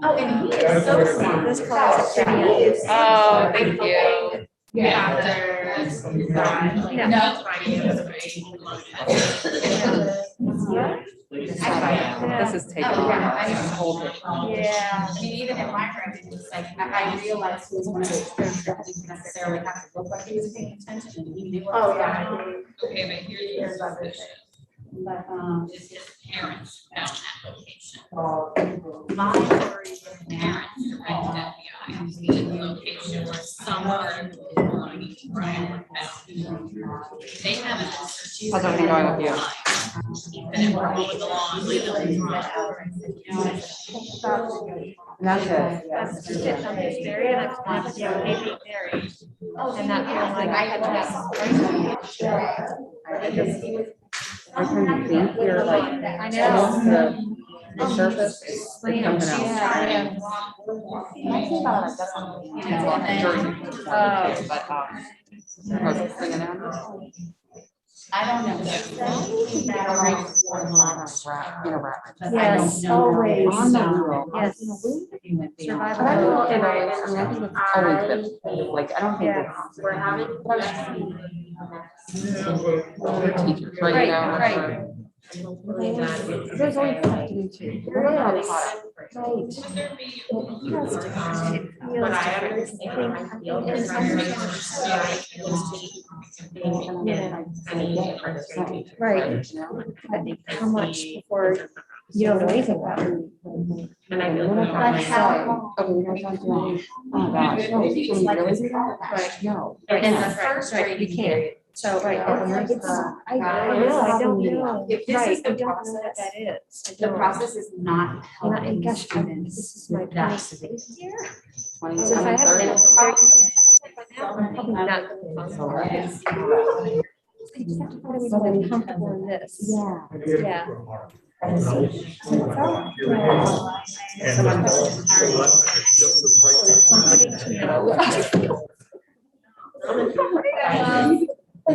Oh, and he is so smart. This class is pretty. Oh, thank you. Doctors. This is taking on. Yeah. I mean, even in my room, it was like, I realized he was one of those kids that didn't necessarily have to look like he was paying attention and he knew what was going on. Okay, but here's your position. But, Is his parents found that location? my worry with Parents directed FBI to the location where some part of the belonging to Brian were found. They haven't been searching. How's everything going with you? And it were moving along. That's it. That's just it. I'm just very unexpected. Yeah, maybe very. And not feeling like I had to have. Every time you think you're like, I know. the surface is something else. But, I was thinking out. I don't know. Yes, always. On the rule. Yes. But I don't know if it always, I mean, I think it's always been, like, I don't think Yeah. We're having. we're teachers, right? You know, Right. There's always stuff to do too. We're really not caught up. But I understand. Right. But how much before you don't know anything about it? And I feel But how? Okay, we're gonna talk to you. Oh, gosh. No, can you really do that? Right. No. In the first grade, You can't. So, Right. I I don't know. If this Right, is I the don't know what process, that is. I the don't. process is not And helping gosh, this students. is my with that. 26th year. 20, Since I haven't 30. been very. I'm probably not. I just have to find a way to be comfortable in this. Yeah. Yeah. Comforting to know. I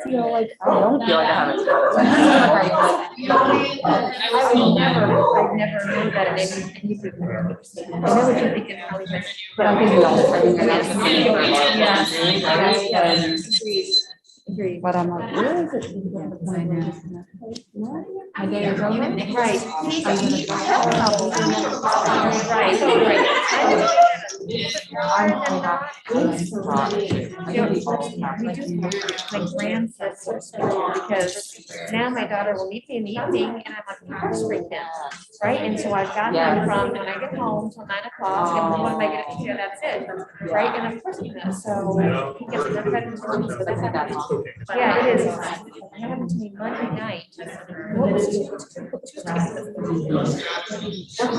feel like I don't feel like I have it. I've never known that it made me any different. I know what you're thinking, probably, but I think that's, I think that's the thing for a lot of Yeah. us. Agreed. But I'm like, where is it? My day is over. Right. I'm not. My grandsons, because now my daughter will meet me in the evening and I'm like, I'm freaked out, right? And so I've got them from when I get home till 9 o'clock, and what am I gonna do? That's it, right? And of course, so he gets their credit for me, so that's how that is. Yeah, it is. It happened to me Monday night. What was Tuesday? So I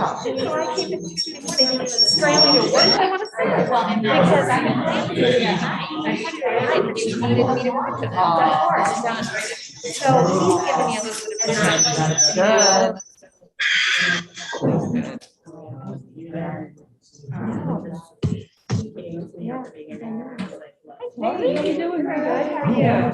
came in Tuesday morning, straining, what did I want to say? Well, and because I had planned to do it that night. I had to do it at night, but she needed me to work it. Of course, done. So he's giving me a little bit Hey, how you doing? Very good. How are you? I would be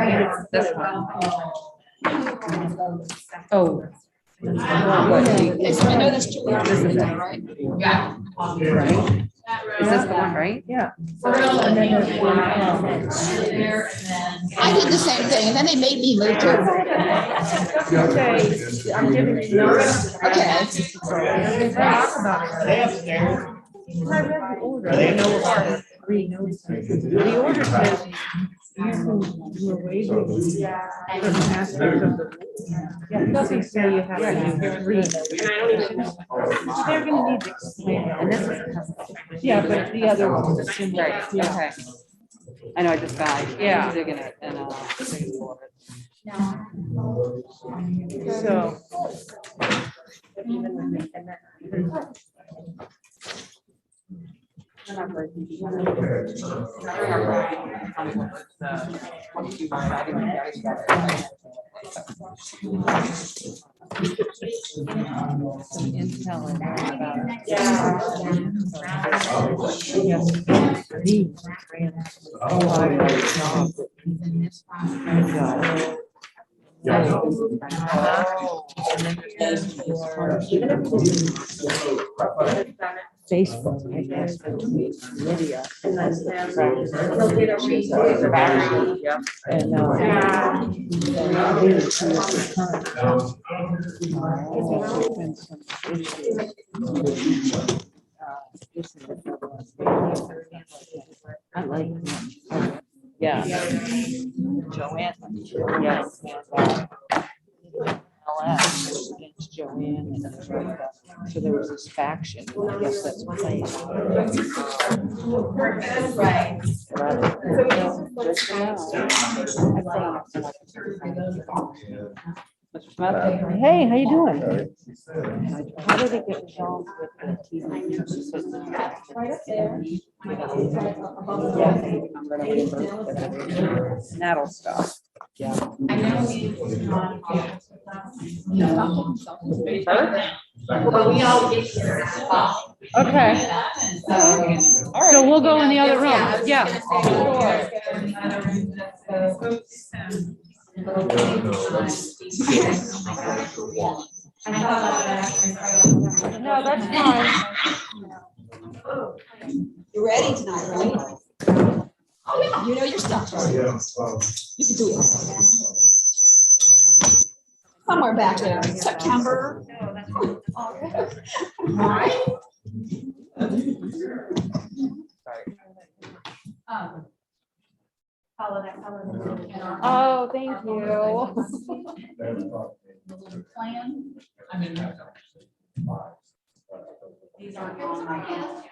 done. This one. Oh. I know this too. This is it, right? Yeah. Right? Is this the one, right? I did the same thing, and then they made me move to it. I'm giving you. Okay. The order says We're waiving certain aspects of the. Yeah, it doesn't say you have to do three. And I don't even know. They're gonna need to explain it. And this is. Yeah, but the other one's a similar. Right, okay. I know, I just got, Yeah. I'm digging it and, digging for it. So. Some intel in there about. Facebook, I guess, for Lydia. And I like that. Yeah. Joanne. Yes. LS against Joanne. And so there was this faction. I guess that's what they. Right. Hey, how you doing? How did it get involved with the TV? That'll stop. Yeah. I know well, we all get here at 5. Okay, so we'll go in the other room. Yeah. No, that's fine. You're ready tonight, right? You know your stuff, right? You can do it. Somewhere back there, September. Oh, thank you. Plan. I mean, these aren't on my end.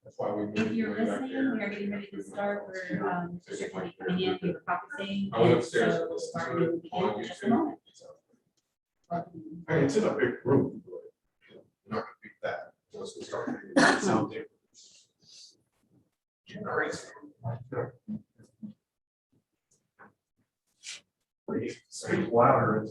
That's why we. If you're listening, we are getting ready to start. We're, district will be coming in, we were practicing. I went upstairs and and so listened Bargaining to will it begin on in just a YouTube. moment. I mean, it's in a big room. You're not gonna beat that. Once we start making it sound different. Great. Speak louder.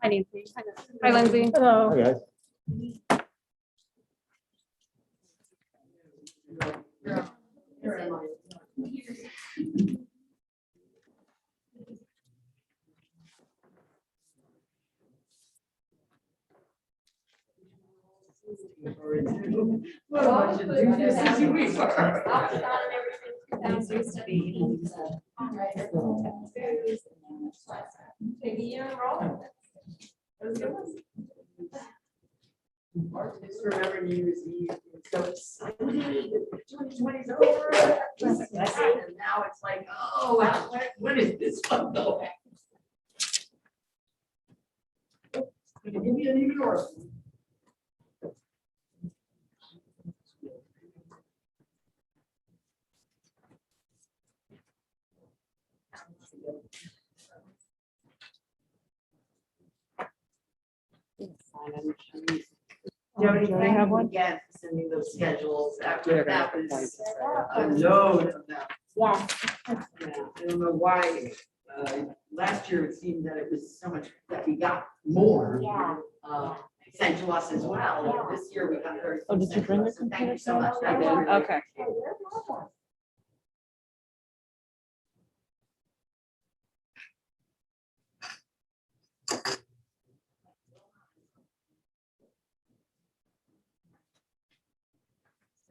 Hi, Nancy. Hi, Lindsay. Hello. Okay. Just remember New Year's Eve, it's so exciting. 2020's over. And now it's like, oh, wow, when is this one going? Give me an even more. Jody, do I have one? Again, sending those schedules You're after gonna that have to point was this right a load of them. Yes. Yeah, I don't know why, last year it seemed that it was so much, that we got more. Yeah. Sent to us as well. This year we got very. Oh, did you bring the So thank computer you so much. set? I did. Really Okay. appreciate it.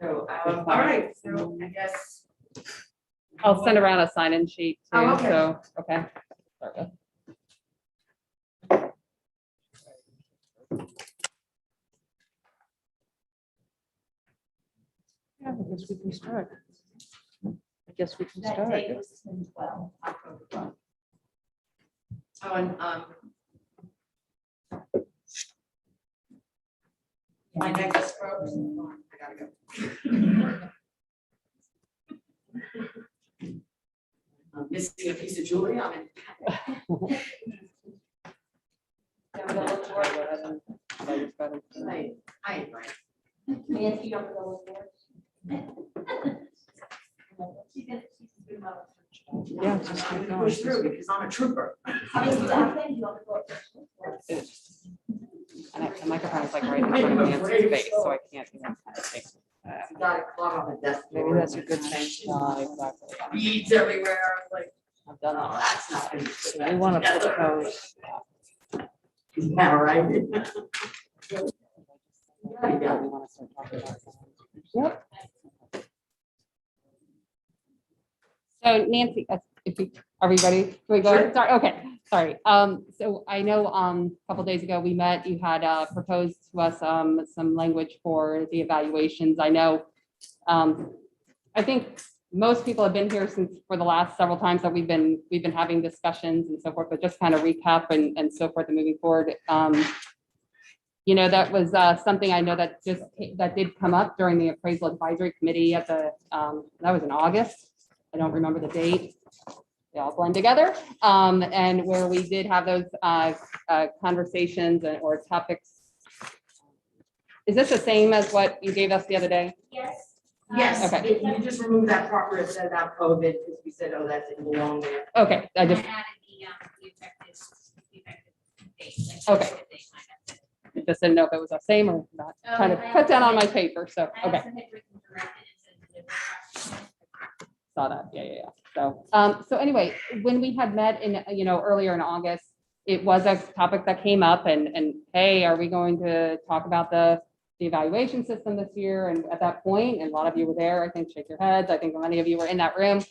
So, all right, so I guess. I'll send around a sign-in sheet too, Oh, okay. so, okay. Start with. Yeah, I guess we can start. I guess we can That start. date was 12, October 12. Oh, and, my neck is frozen. I gotta go. I'm missing a piece of jewelry on it. I ain't right. Nancy, you don't go with Yeah, just keep going. Push through because I'm a trooper. I mean, I think you have to go. And the microphone is like right in front of Nancy's face, so I can't even kind of think. Got it caught on the desk. Maybe that's a good thing. Exactly. Beads everywhere. I'm like, I've done oh, that. that's not. gonna So fit we want to together. propose. Yeah, right. Yeah, we want to start talking about that. Yep. So Nancy, if you, are we ready? Can we go? Sure. Sorry, okay, sorry. So I know, a couple days ago we met, you had, proposed to us, some language for the evaluations. I know, I think most people have been here since for the last several times that we've been having discussions and so forth, but just kind of recap and so forth and moving forward. You know, that was, something I know that that did come up during the appraisal advisory committee at the, that was in August. I don't remember the date. They all blend together. And where we did have those conversations or topics. Is this the same as what you gave us the other day? Yes. Yes, Okay. you just removed that part where it said about COVID, because we said, oh, that's it belong there. Okay, I I just, added the effective date. like, Okay. the date might have just didn't know if it was the same or not, trying to cut down on my paper, so, okay. Saw that, yeah. So anyway, when we had met in, earlier in August, it was a topic that came up and hey, are we going to talk about the evaluation system this year? And at that point, and a lot of you were there, I think, shake your heads. I think many of you were in that room.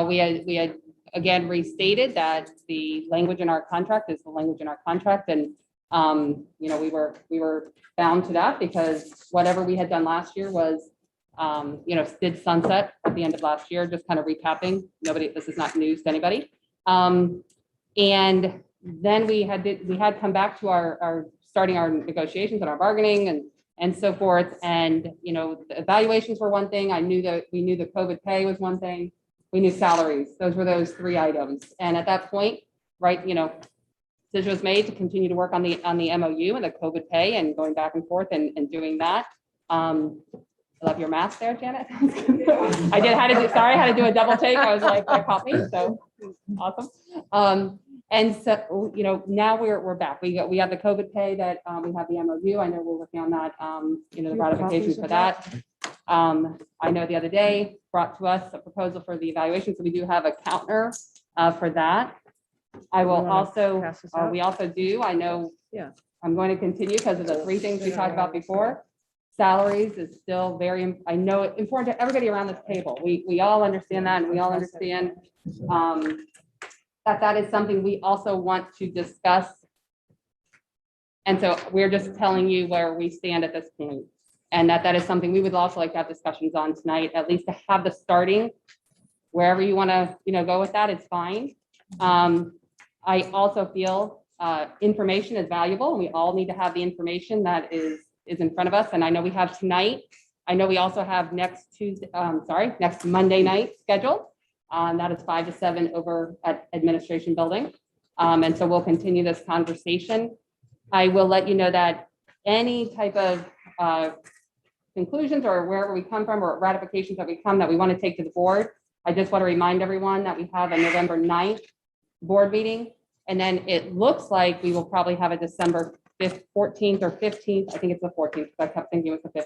We had again restated that the language in our contract is the language in our contract. And, we were bound to that because whatever we had done last year was, did sunset at the end of last year, just kind of recapping. This is not news to anybody. And then we had come back to our starting our negotiations and our bargaining and so forth. And, the evaluations were one thing. We knew the COVID pay was one thing. We knew salaries. Those were those 3 items. And at that point, right, decision was made to continue to work on the MOU and the COVID pay and going back and forth and doing that. I love your math there, Janet. I had to do a double take. I was like, that caught me, so awesome. And so, now we're back. We have the COVID pay that we have the MOU. I know we're working on that, the ratification for that. I know the other day brought to us a proposal for the evaluation. So we do have a counter for that. I will also, we also do, I know, I'm going to continue because of the 3 things we talked about before. Salaries is still very, I know, important to everybody around this table. We all understand that, and we all understand that is something we also want to discuss. And so we're just telling you where we stand at this point, and that is something we would also like to have discussions on tonight, at least to have the starting. Wherever you want to, go with that, it's fine. I also feel information is valuable, and we all need to have the information that is in front of us. And I know we have tonight. I know we also have next Monday night scheduled. That is 5 to 7 over at Administration Building. And so we'll continue this conversation. I will let you know that any type of conclusions or wherever we come from or ratifications that we want to take to the board, I just want to remind everyone that we have a November 9th board meeting. And then it looks like we will probably have a December 14th or 15th. I think it's the 14th because I kept thinking it was the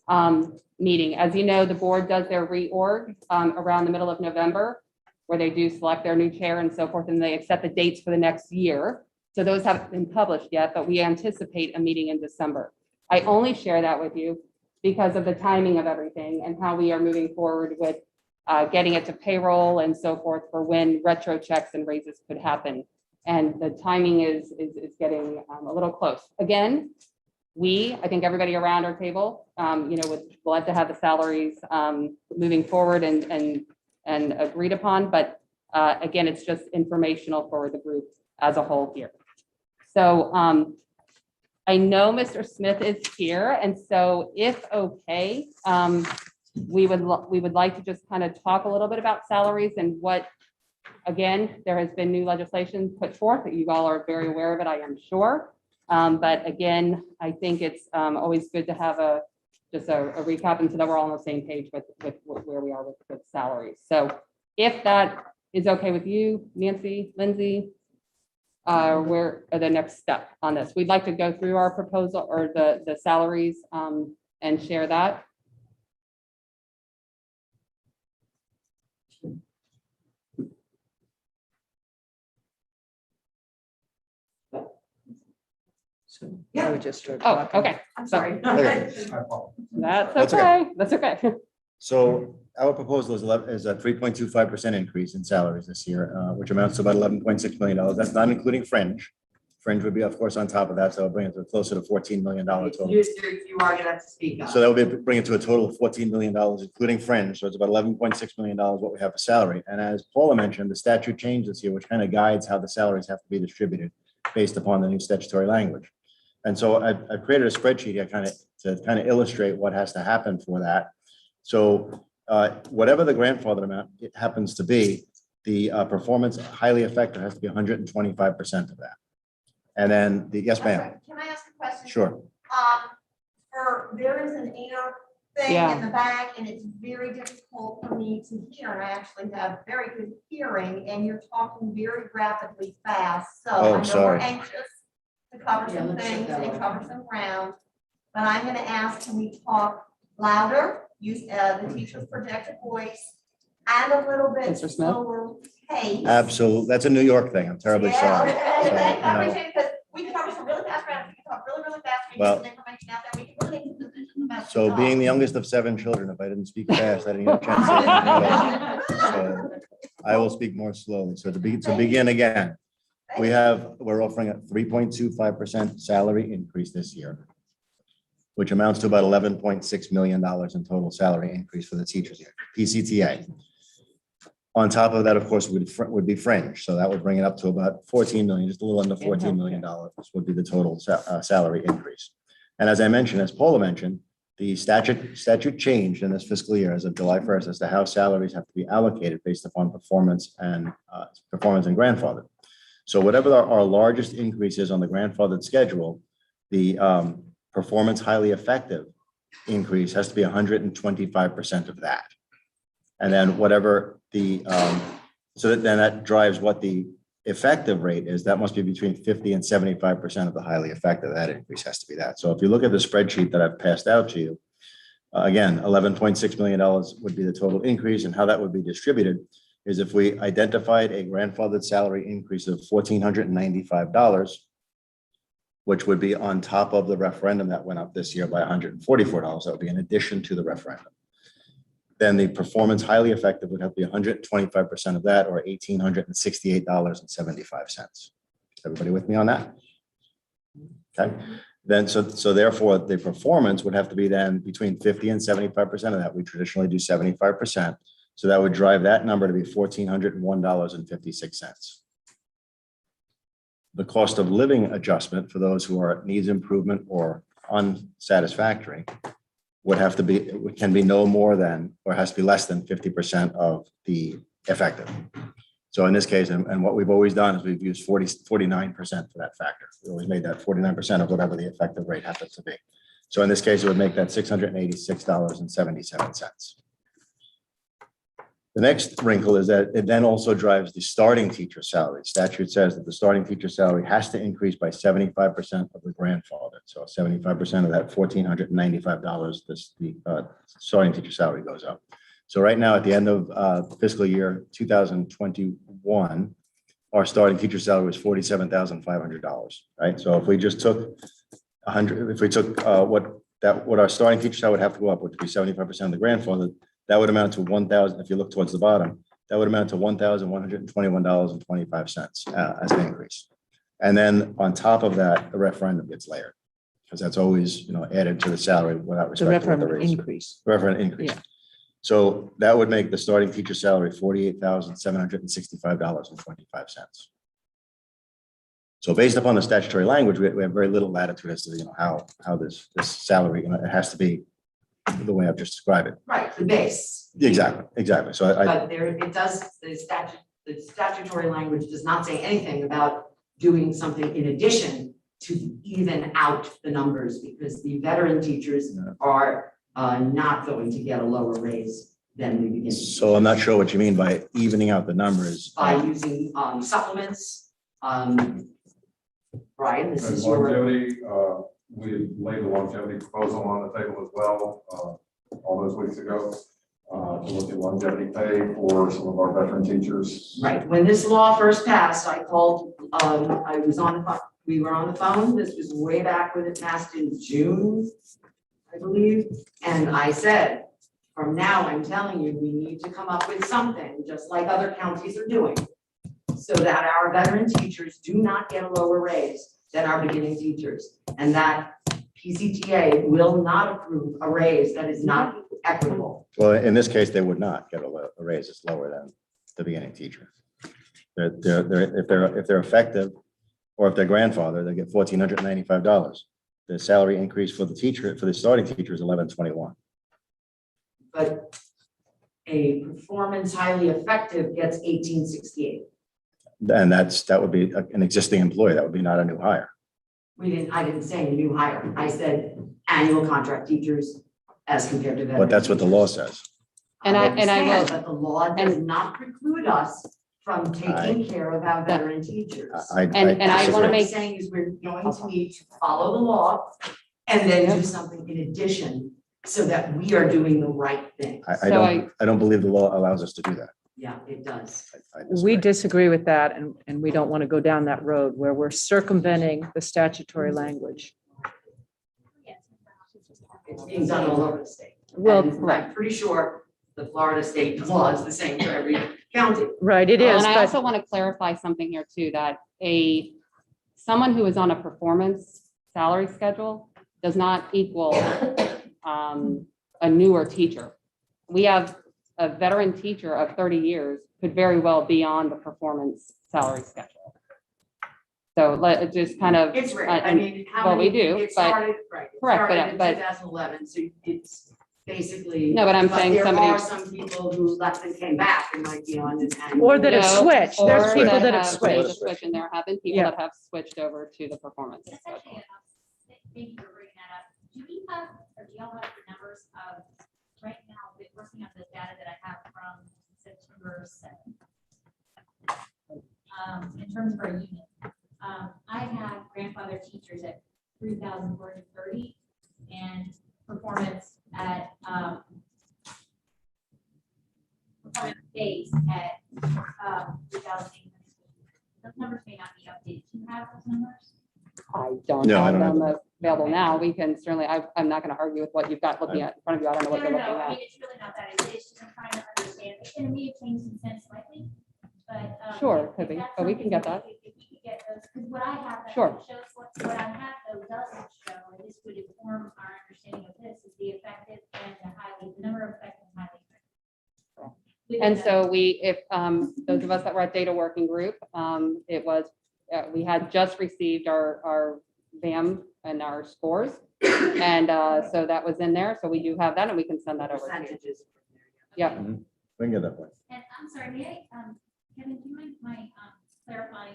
15th meeting. As you know, the board does their reorg around the middle of November, where they do select their new chair and so forth, and they accept the dates for the next year. So those haven't been published yet, but we anticipate a meeting in December. I only share that with you because of the timing of everything and how we are moving forward with getting it to payroll and so forth for when retro checks and raises could happen. And the timing is getting a little close. Again, I think everybody around our table, would love to have the salaries moving forward and agreed upon. But again, it's just informational for the group as a whole here. So I know Mr. Smith is here, and so if okay, we would like to just kind of talk a little bit about salaries and what. Again, there has been new legislation put forth that you all are very aware of it, I am sure. But again, I think it's always good to have a recap and so that we're all on the same page with where we are with salaries. So if that is okay with you, Nancy, Lindsay, where are the next step on this? We'd like to go through our proposal or the salaries and share that. Yeah, I would just start Oh, talking. okay. I'm sorry. Okay. That's okay. That's okay. So our proposal is a 3.25% increase in salaries this year, which amounts to about $11.6 million. That's not including fringe. Fringe would be, of course, on top of that. So it'll bring it to closer to $14 million total. You are gonna have to speak up. So that would be bring it to a total of $14 million, including fringe. So it's about $11.6 million what we have for salary. And as Paula mentioned, the statute changed this year, which kind of guides how the salaries have to be distributed based upon the new statutory language. And so I created a spreadsheet here to illustrate what has to happen for that. So whatever the grandfather amount it happens to be, the performance highly effective has to be 125% of that. And then yes, ma'am. Can I ask a question? Sure. There is an air thing Yeah. in the back and it's very difficult for me to hear. And I actually have very good hearing and you're talking very rapidly fast. So Oh, I know we're sorry. anxious. to cover Yeah, some let's shut things that and off. cover some ground. But I'm gonna ask, can we talk louder, use the teacher's projected voice, and a little bit Mr. Smith? slower pace? Absolutely. That's a New York thing. I'm terribly Yeah, sorry. okay, So, thank you. I you know, appreciate it, because we can cover some really fast ground, we can talk really, really fast, we can Well- get some information out there, we can really make decisions about. So being the youngest of 7 children, if I didn't speak fast, I didn't get a chance to say anything. So I will speak more slowly. So to begin again, we're offering a 3.25% salary increase this year, which amounts to about $11.6 million in total salary increase for the teachers here, PCTA. On top of that, of course, would be fringe. So that would bring it up to about 14 million, just a little under $14 million would be the total salary increase. And as I mentioned, as Paula mentioned, the statute changed in this fiscal year as of July 1st as to how salaries have to be allocated based upon performance and grandfather. So whatever our largest increase is on the grandfathered schedule, the performance highly effective increase has to be 125% of that. And then whatever then that drives what the effective rate is, that must be between 50 and 75% of the highly effective. That increase has to be that. So if you look at the spreadsheet that I've passed out to you, again, $11.6 million would be the total increase, and how that would be distributed is if we identified a grandfathered salary increase of $1,495, which would be on top of the referendum that went up this year by $144. That would be in addition to the referendum. Then the performance highly effective would have to be 125% of that, or $1,868.75. Everybody with me on that? Okay. Then, so therefore, the performance would have to be then between 50 and 75% of that. We traditionally do 75%. So that would drive that number to be $1,401.56. The cost of living adjustment for those who are needs improvement or unsatisfactory would have to be, can be no more than, or has to be less than 50% of the effective. So in this case, and what we've always done is we've used 49% for that factor. We always made that 49% of whatever the effective rate happens to be. So in this case, it would make that $686.77. The next wrinkle is that it then also drives the starting teacher salary. Statute says that the starting teacher salary has to increase by 75% of the grandfather. So 75% of that $1,495, the starting teacher salary goes up. So right now, at the end of fiscal year 2021, our starting teacher salary was $47,500, right? So if we just took 100, if we took what our starting teacher salary would have to go up, which would be 75% of the grandfather, that would amount to 1,000. If you look towards the bottom, that would amount to $1,121.25 as an increase. And then on top of that, the referendum gets layered, because that's always, added to the salary without The respect to what the referendum raise. increase. Referendum increase. Yeah. So that would make the starting teacher salary $48,765.25. So based upon the statutory language, we have very little latitude as to how this salary, it has to be the way I've just described it. Right, the base. Exactly. So But there, it does, the statutory language does not say anything about doing something in addition to even out the numbers, because the veteran teachers are not going to get a lower raise than the beginning. So I'm not sure what you mean by evening out the numbers. By using supplements, Brian, this And is your, longevity, we laid the longevity proposal on the table as well, all those weeks ago, to look at longevity pay for some of our veteran teachers. right, when this law first passed, I called, I was on the phone, we were on the phone, this was way back when it passed in June, I believe, and I said, from now, I'm telling you, we need to come up with something, just like other counties are doing, so that our veteran teachers do not get a lower raise than our beginning teachers, and that PCTA will not approve a raise that is not equitable. Well, in this case, they would not get a raise that's lower than the beginning teacher. If they're effective, or if they're grandfather, they get $1,495. The salary increase for the teacher, for the starting teacher, is $1,121. But a performance highly effective gets $1,868. And that would be an existing employee. That would be not a new hire. I didn't say new hire. I said annual contract teachers as compared to veteran. But that's what the law teachers. says. And I will- understand, But the law does not preclude us from taking care of our veteran teachers. And I That's wanna what I'm make- saying is we're going to need to follow the law and then do something in addition so that we are doing the right thing. I So I don't believe the law allows us to do that. Yeah, it does. I We disagree. disagree with that, and we don't want to go down that road where we're circumventing the statutory language. It's being done all over the state. Well, And I'm pretty sure the Florida state law is the same for every county. right, it Well, is, And I but also want to clarify something here too, that someone who is on a performance salary schedule does not equal a newer teacher. We have a veteran teacher of 30 years could very well be on the performance salary schedule. So let it just kind of. It's rare. I mean, how well, many? we do, It but- started, right. it Correct, started in but- 2011, so it's basically. No, but I'm saying there somebody- are some people who left and came back and might be on this. or that have No, switched. or There's people that have made the switched. switch, and there have been people Yeah. that have switched over to the performance That's schedule. actually, thank you for bringing that up. Do we have, or do y'all have the numbers of, right now, we're working on the data that I have from September 7th. In terms of our unit, I have grandfather teachers at 3,430 and performance at, performance days at, 3,800. Those numbers may not be updated. Do you have those numbers? I don't No, I have don't have them available now. We can certainly, I'm not going to argue with what you've got looking at in front of you. I don't know what you're looking I at. mean, it's really not that, it's just I'm trying to understand, and it may have changed since then slightly, but. Sure, if could be, that's but we can get something that. If we could get those, because what I have that Sure. shows, what I have though doesn't show, and this would inform our understanding of this, is the effective and the number of effective and highly effective. Within And that. so if those of us that were at data working group, it was, we had just received our VAM and our scores. And so that was in there. So we do have that and we can send that over to you. Percentages. Yep. We can get that point. And I'm sorry, may I, Kevin, do you mind my clarifying?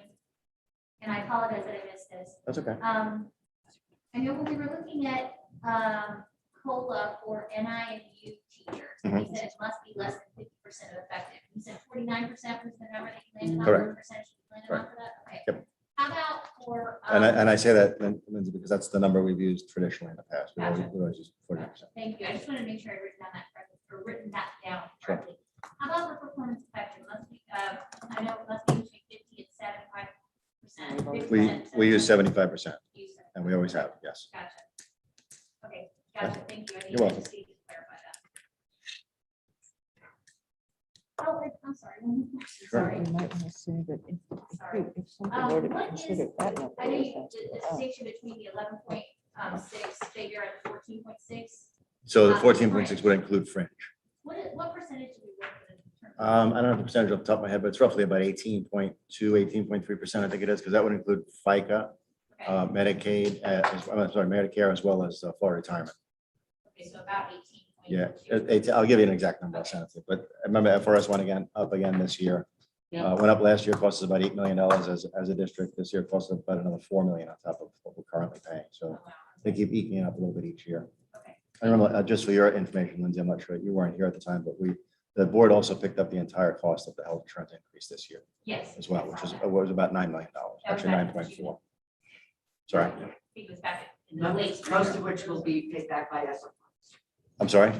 And I apologize that I missed this. That's okay. I know when we were looking at COLA for NI and U teachers, Mm-hmm. you said it must be less than 50% effective. You said 49% was the number that you landed on, Correct. what percentage you landed on for that? Okay. Yep. How about for? And I say that, Lindsay, because that's the number we've used traditionally in the past. We always use 40%. Thank you. I just wanted to make sure I written down that correctly, or written that down Sure. correctly. How about the performance effective? Must be, I know it must be between 50 and 75%. We use 75%, Use it. and we always have, yes. Gotcha. Okay, gotcha. Thank you. I You're need to welcome. just need to clarify that. Oh, I'm sorry. one more question, Sure. Sorry. You might want to say that Sorry. if something were to be What is, considered that number. I know you did the distinction between the 11.6 figure and the 14.6. So the 14.6 would include fringe. What percentage do we work with in terms I don't have the percentage off the top of my head, but it's roughly about 18.2, 18.3%, I think it is, because that would include FICA, Okay. Medicaid, I'm sorry, Medicare, as well as Florida retirement. Okay, so about 18. Yeah, I'll give you an exact number, I'll send it to you, but I remember FRS went up again this year. Yeah. Went up last year, cost us about $8 million as a district. This year it costs us about another $4 million on top of what we're currently paying. So they keep eking it up a little bit each year. Okay. I remember, just for your information, Lindsay, I'm not sure, you weren't here at the time, but the board also picked up the entire cost of the health insurance increase this year Yes. as well, which was about $9 million, actually 9.4. Sorry, It was back in the late. Most of which will be paid back by ESSER. I'm sorry.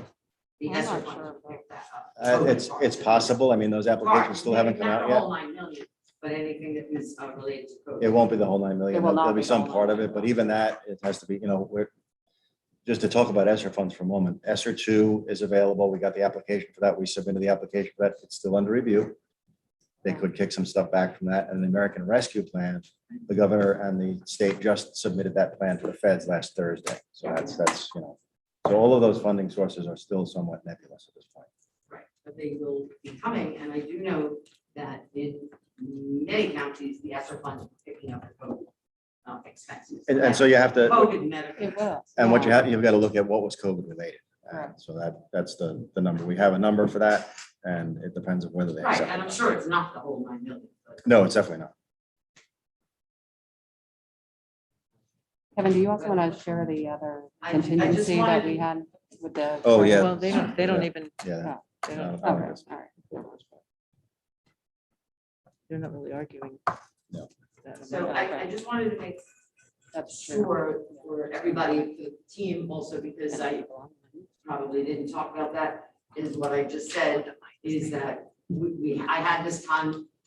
The I'm ESSER not funds sure. will pick that up. It's possible. I mean, those applications still haven't come out Not the yet. whole 9 million, but anything that is related to COVID. It won't be the whole 9 million. It will not There'll be be the some whole part 9 of it, million. but even that, it has to be, just to talk about ESSER funds for a moment. ESSER 2 is available. We got the application for that. We submitted the application for that. It's still under review. They could kick some stuff back from that. And the American Rescue Plan, the governor and the state just submitted that plan to the feds last Thursday. So that's, so all of those funding sources are still somewhat nebulous at this point. Right, but they will be coming, and I do know that in many counties, the ESSER funds are picking up the COVID expenses. And so you have to, COVID medical. It will. and what you've got to look at what was COVID related. Correct. So that's the number. We have a number for that, and it depends on whether they Right, accept and I'm it. sure it's not the whole 9 million, but No, it's definitely not. Kevin, do you also want to share the other I just contingency that wanted we to- had with the? Oh, yeah. Well, they don't even, Yeah. they don't. Okay, all right. They're not really arguing. No. that. So I just wanted to make That's true. sure for everybody, the team also, because I probably didn't talk about that, is what I just said, is that I had this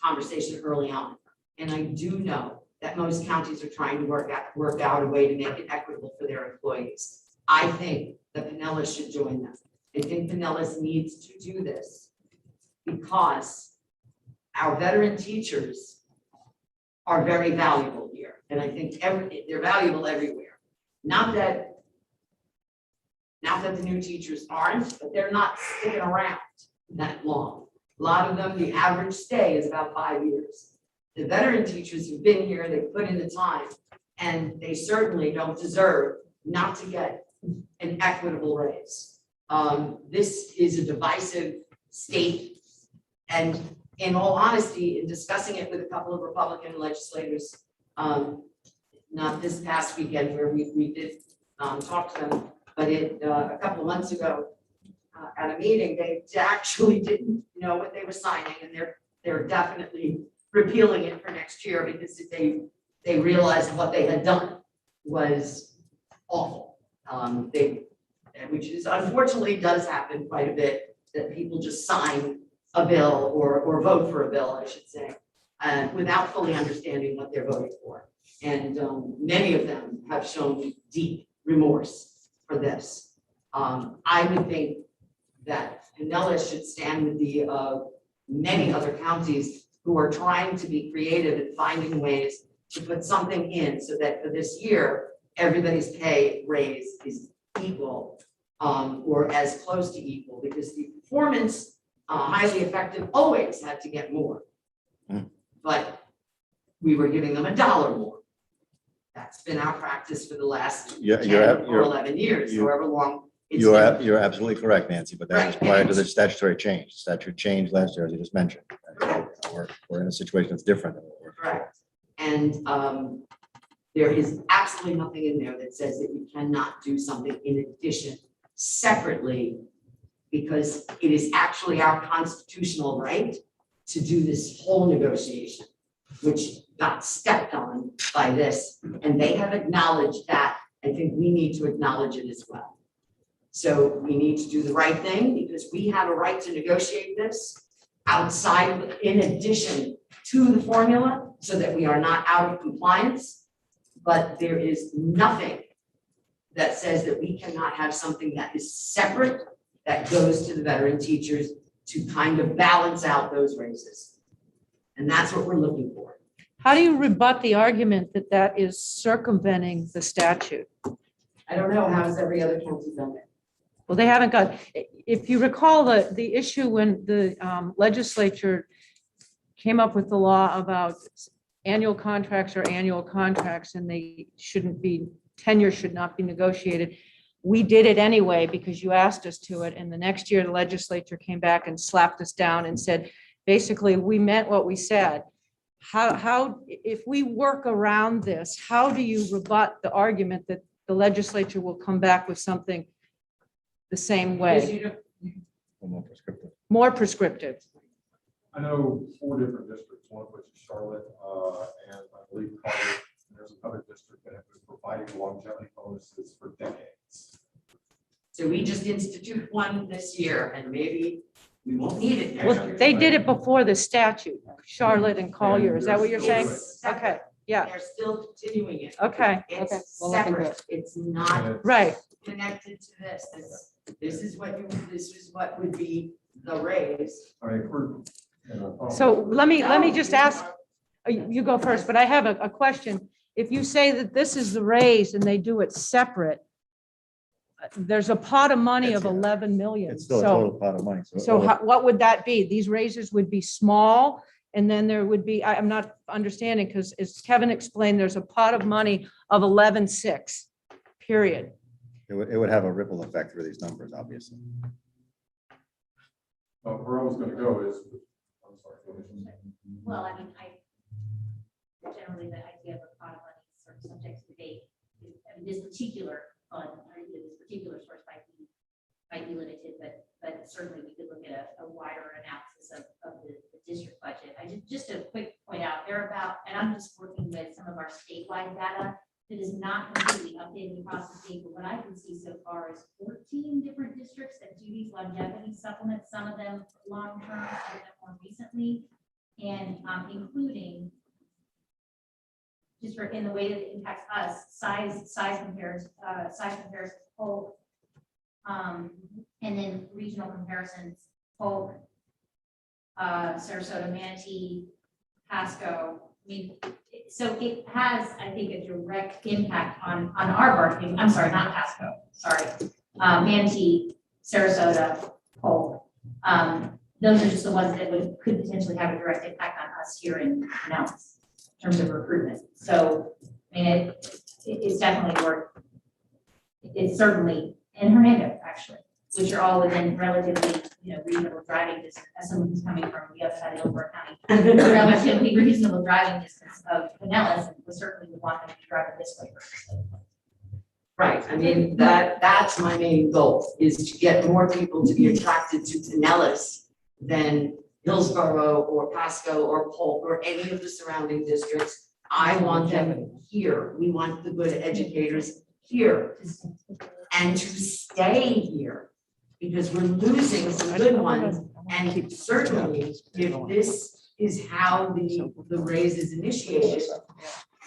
conversation early on. And I do know that most counties are trying to work out a way to make it equitable for their employees. I think that Pinellas should join them. I think Pinellas needs to do this because our veteran teachers are very valuable here. And I think they're valuable everywhere. Not that the new teachers aren't, but they're not sticking around that long. A lot of them, the average stay is about 5 years. The veteran teachers who've been here, they've put in the time, and they certainly don't deserve not to get an equitable raise. This is a divisive state, and in all honesty, in discussing it with a couple of Republican legislators, not this past weekend where we did talk to them, but a couple of months ago at a meeting, they actually didn't know what they were signing, and they're definitely repealing it for next year because they realized what they had done was awful. Which is unfortunately does happen quite a bit, that people just sign a bill or vote for a bill, I should say, without fully understanding what they're voting for. And many of them have shown deep remorse for this. I would think that Pinellas should stand with the many other counties who are trying to be creative and finding ways to put something in so that for this year, everybody's pay raise is equal or as close to equal, because the performance highly effective always had to get more. But we were giving them $1 more. That's been our practice for the last 10 or 11 years, however long it's been. You're absolutely correct, Nancy, but that was Right. prior to the statutory change. Statute changed last year, as you just mentioned. We're in a situation that's different than what we're. Correct. And there is absolutely nothing in there that says that you cannot do something in addition separately, because it is actually our constitutional right to do this whole negotiation, which got stepped on by this, and they have acknowledged that. I think we need to acknowledge it as well. So we need to do the right thing because we have a right to negotiate this outside, in addition to the formula, so that we are not out of compliance. But there is nothing that says that we cannot have something that is separate, that goes to the veteran teachers to kind of balance out those raises. And that's what we're looking for. How do you rebut the argument that that is circumventing the statute? I don't know, how has every other county done it? Well, they haven't got, if you recall the issue when the legislature came up with the law about annual contracts and they shouldn't be, tenure should not be negotiated. We did it anyway because you asked us to it. And the next year, the legislature came back and slapped us down and said, basically, we meant what we said. How, if we work around this, how do you rebut the argument that the legislature will come back with something the same way, More prescriptive. more prescriptive? I know 4 different districts, one of which is Charlotte, and I believe Carter. There's another district that have been providing longevity bonuses for decades. So we just institute one this year, and maybe we won't need it next Well, year. they did it before the statute, Charlotte and Collier. Is that what you're saying? It's separate. Okay, yeah, They're still continuing it. okay, It's we'll look into separate. It's not And it's- right. connected to this. This is what would be the raise. I mean, we're. So let me just ask, you go first, but I have a question. If you say that this is the raise and they do it separate, there's a pot of money of It's- 11 million. It's still a total pot of money. So what would that be? These raises would be small, and then there would be, I'm not understanding, because as Kevin explained, there's a pot of money of 11.6, period. It would have a ripple effect through these numbers, obviously. Where I was gonna go is, I'm sorry. go ahead. Well, I mean, generally the idea of a pot of money is sort of subject to debate. I mean, this particular fund, or this particular source might be limited, but certainly we could look at a wider analysis of the district budget. Just a quick and I'm just working with some of our statewide data that is not completely updated across the state, but what I can see so far is 14 different districts that do these longevity supplements, some of them long-term, some of them more recently, and including just for in the way that it impacts us, size comparison, Polk, and then regional comparisons, Polk, Sarasota, Manatee, Pasco. I mean, so it has, I think, a direct impact on our bargaining. I'm sorry, not Pasco, sorry. Manatee, Sarasota, Polk. Those are just the ones that could potentially have a direct impact on us here in Nellis in terms of recruitment. So, I mean, it's definitely worth, it's certainly, and Hernando, actually, which are all within relatively, reasonable driving distance, as someone who's coming from the other side of Hillsborough County. Relatively reasonable driving distance of Pinellas, and we certainly would want them to be driving this way. Right, I mean, that's my main goal, is to get more people to be attracted to Pinellas than Hillsborough or Pasco or Polk or any of the surrounding districts. I want them here. We want the good educators here and to stay here, because we're losing some good ones. And certainly, if this is how the raise is initiated,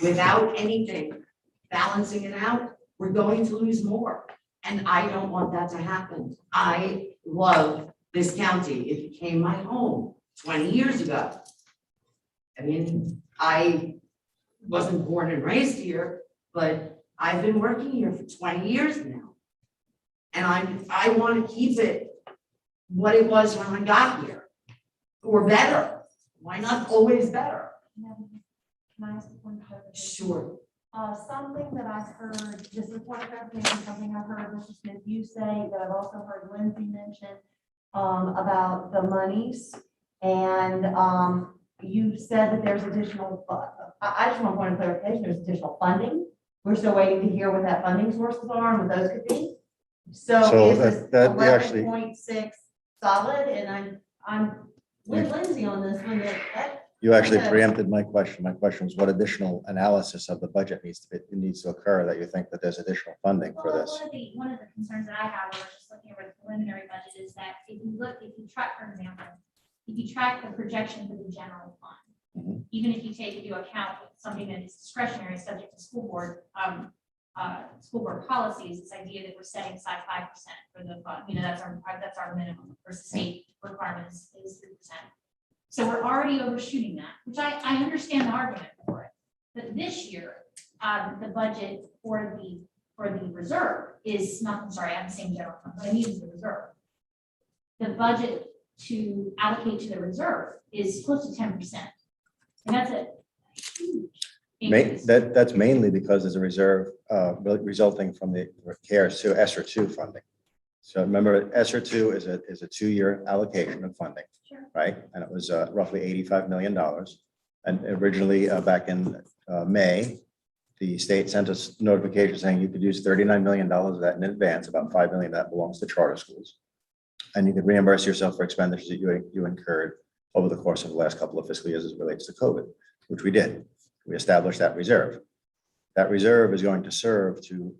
without anything balancing it out, we're going to lose more. And I don't want that to happen. I love this county. It became my home 20 years ago. I mean, I wasn't born and raised here, but I've been working here for 20 years now. And I want to keep it what it was when I got here, or better. Why not always better? Can I ask one question? Sure. Something that I've heard, this is one clarification, something I've heard Mr. Smith, you say, that I've also heard Lindsay mention, about the monies. And, you said that there's additional, I just want to point of clarification, there's additional funding. We're still waiting to hear what that funding sources are and what those could be. So So is this that we actually- 11.6 solid? And I'm with Lindsay on this one, that You actually Okay. preempted my question. My question was what additional analysis of the budget needs to occur that you think that there's additional funding for Well, this? one of the concerns that I have, when I was just looking over the preliminary budget, is that if you track, for example, if you track the projection for the general fund, Mhm. even if you take into account something that is discretionary, subject to school board policies, this idea that we're setting aside 5% for the fund, that's our minimum, versus state requirements is 3%. So we're already overshooting that, which I understand the argument for it. But this year, the budget for the reserve is not, I'm sorry, I'm saying general fund, but I mean the reserve. The budget to allocate to the reserve is close to 10%. And that's a huge increase. That's mainly because there's a reserve resulting from the CARES to ESSER 2 funding. So remember, ESSER 2 is a 2-year allocation of funding, Sure. right? And it was roughly $85 million. And originally, back in May, the state sent us notification saying you could use $39 million of that in advance, about $5 million that belongs to charter schools. And you could reimburse yourself for expenditures that you incurred over the course of the last couple of fiscal years as it relates to COVID, which we did. We established that reserve. That reserve is going to serve to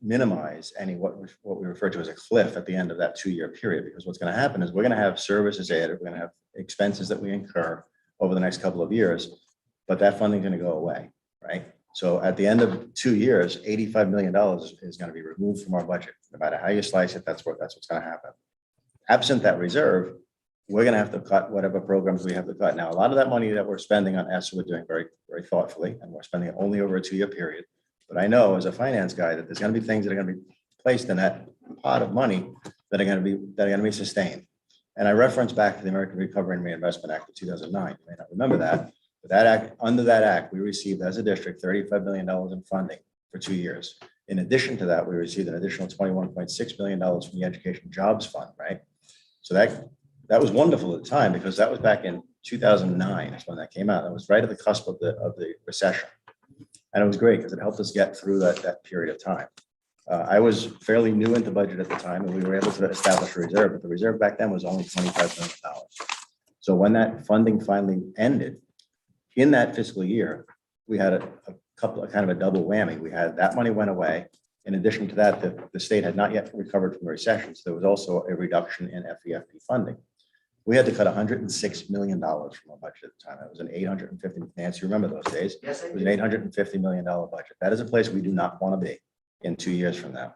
minimize any what we refer to as a cliff at the end of that 2-year period, because what's going to happen is we're going to have services added, we're going to have expenses that we incur over the next couple of years, but that funding is going to go away, right? So at the end of 2 years, $85 million is going to be removed from our budget. No matter how you slice it, that's what's going to happen. Absent that reserve, we're going to have to cut whatever programs we have to cut. Now, a lot of that money that we're spending on ESSER, we're doing very, very thoughtfully, and we're spending it only over a 2-year period. But I know as a finance guy that there's going to be things that are going to be placed in that pot of money that are going to be sustained. And I reference back to the American Recovery and Reinvestment Act of 2009. You may not remember that, but that act, under that act, we received as a district $35 million in funding for 2 years. In addition to that, we received an additional $21.6 million from the Education Jobs Fund, right? So that was wonderful at the time, because that was back in 2009 is when that came out. That was right at the cusp of the recession. And it was great because it helped us get through that period of time. I was fairly new into budget at the time, and we were able to establish a reserve, but the reserve back then was only $25 million. So when that funding finally ended, In that fiscal year, we had a couple of kind of a double whammy. We had that money went away. In addition to that, the state had not yet recovered from the recession. So there was also a reduction in FEFP funding. We had to cut $106 million from our budget at the time. It was an 850, Nancy, remember those days? Yes, I It was do. an $850 million budget. That is a place we do not want to be in 2 years from now.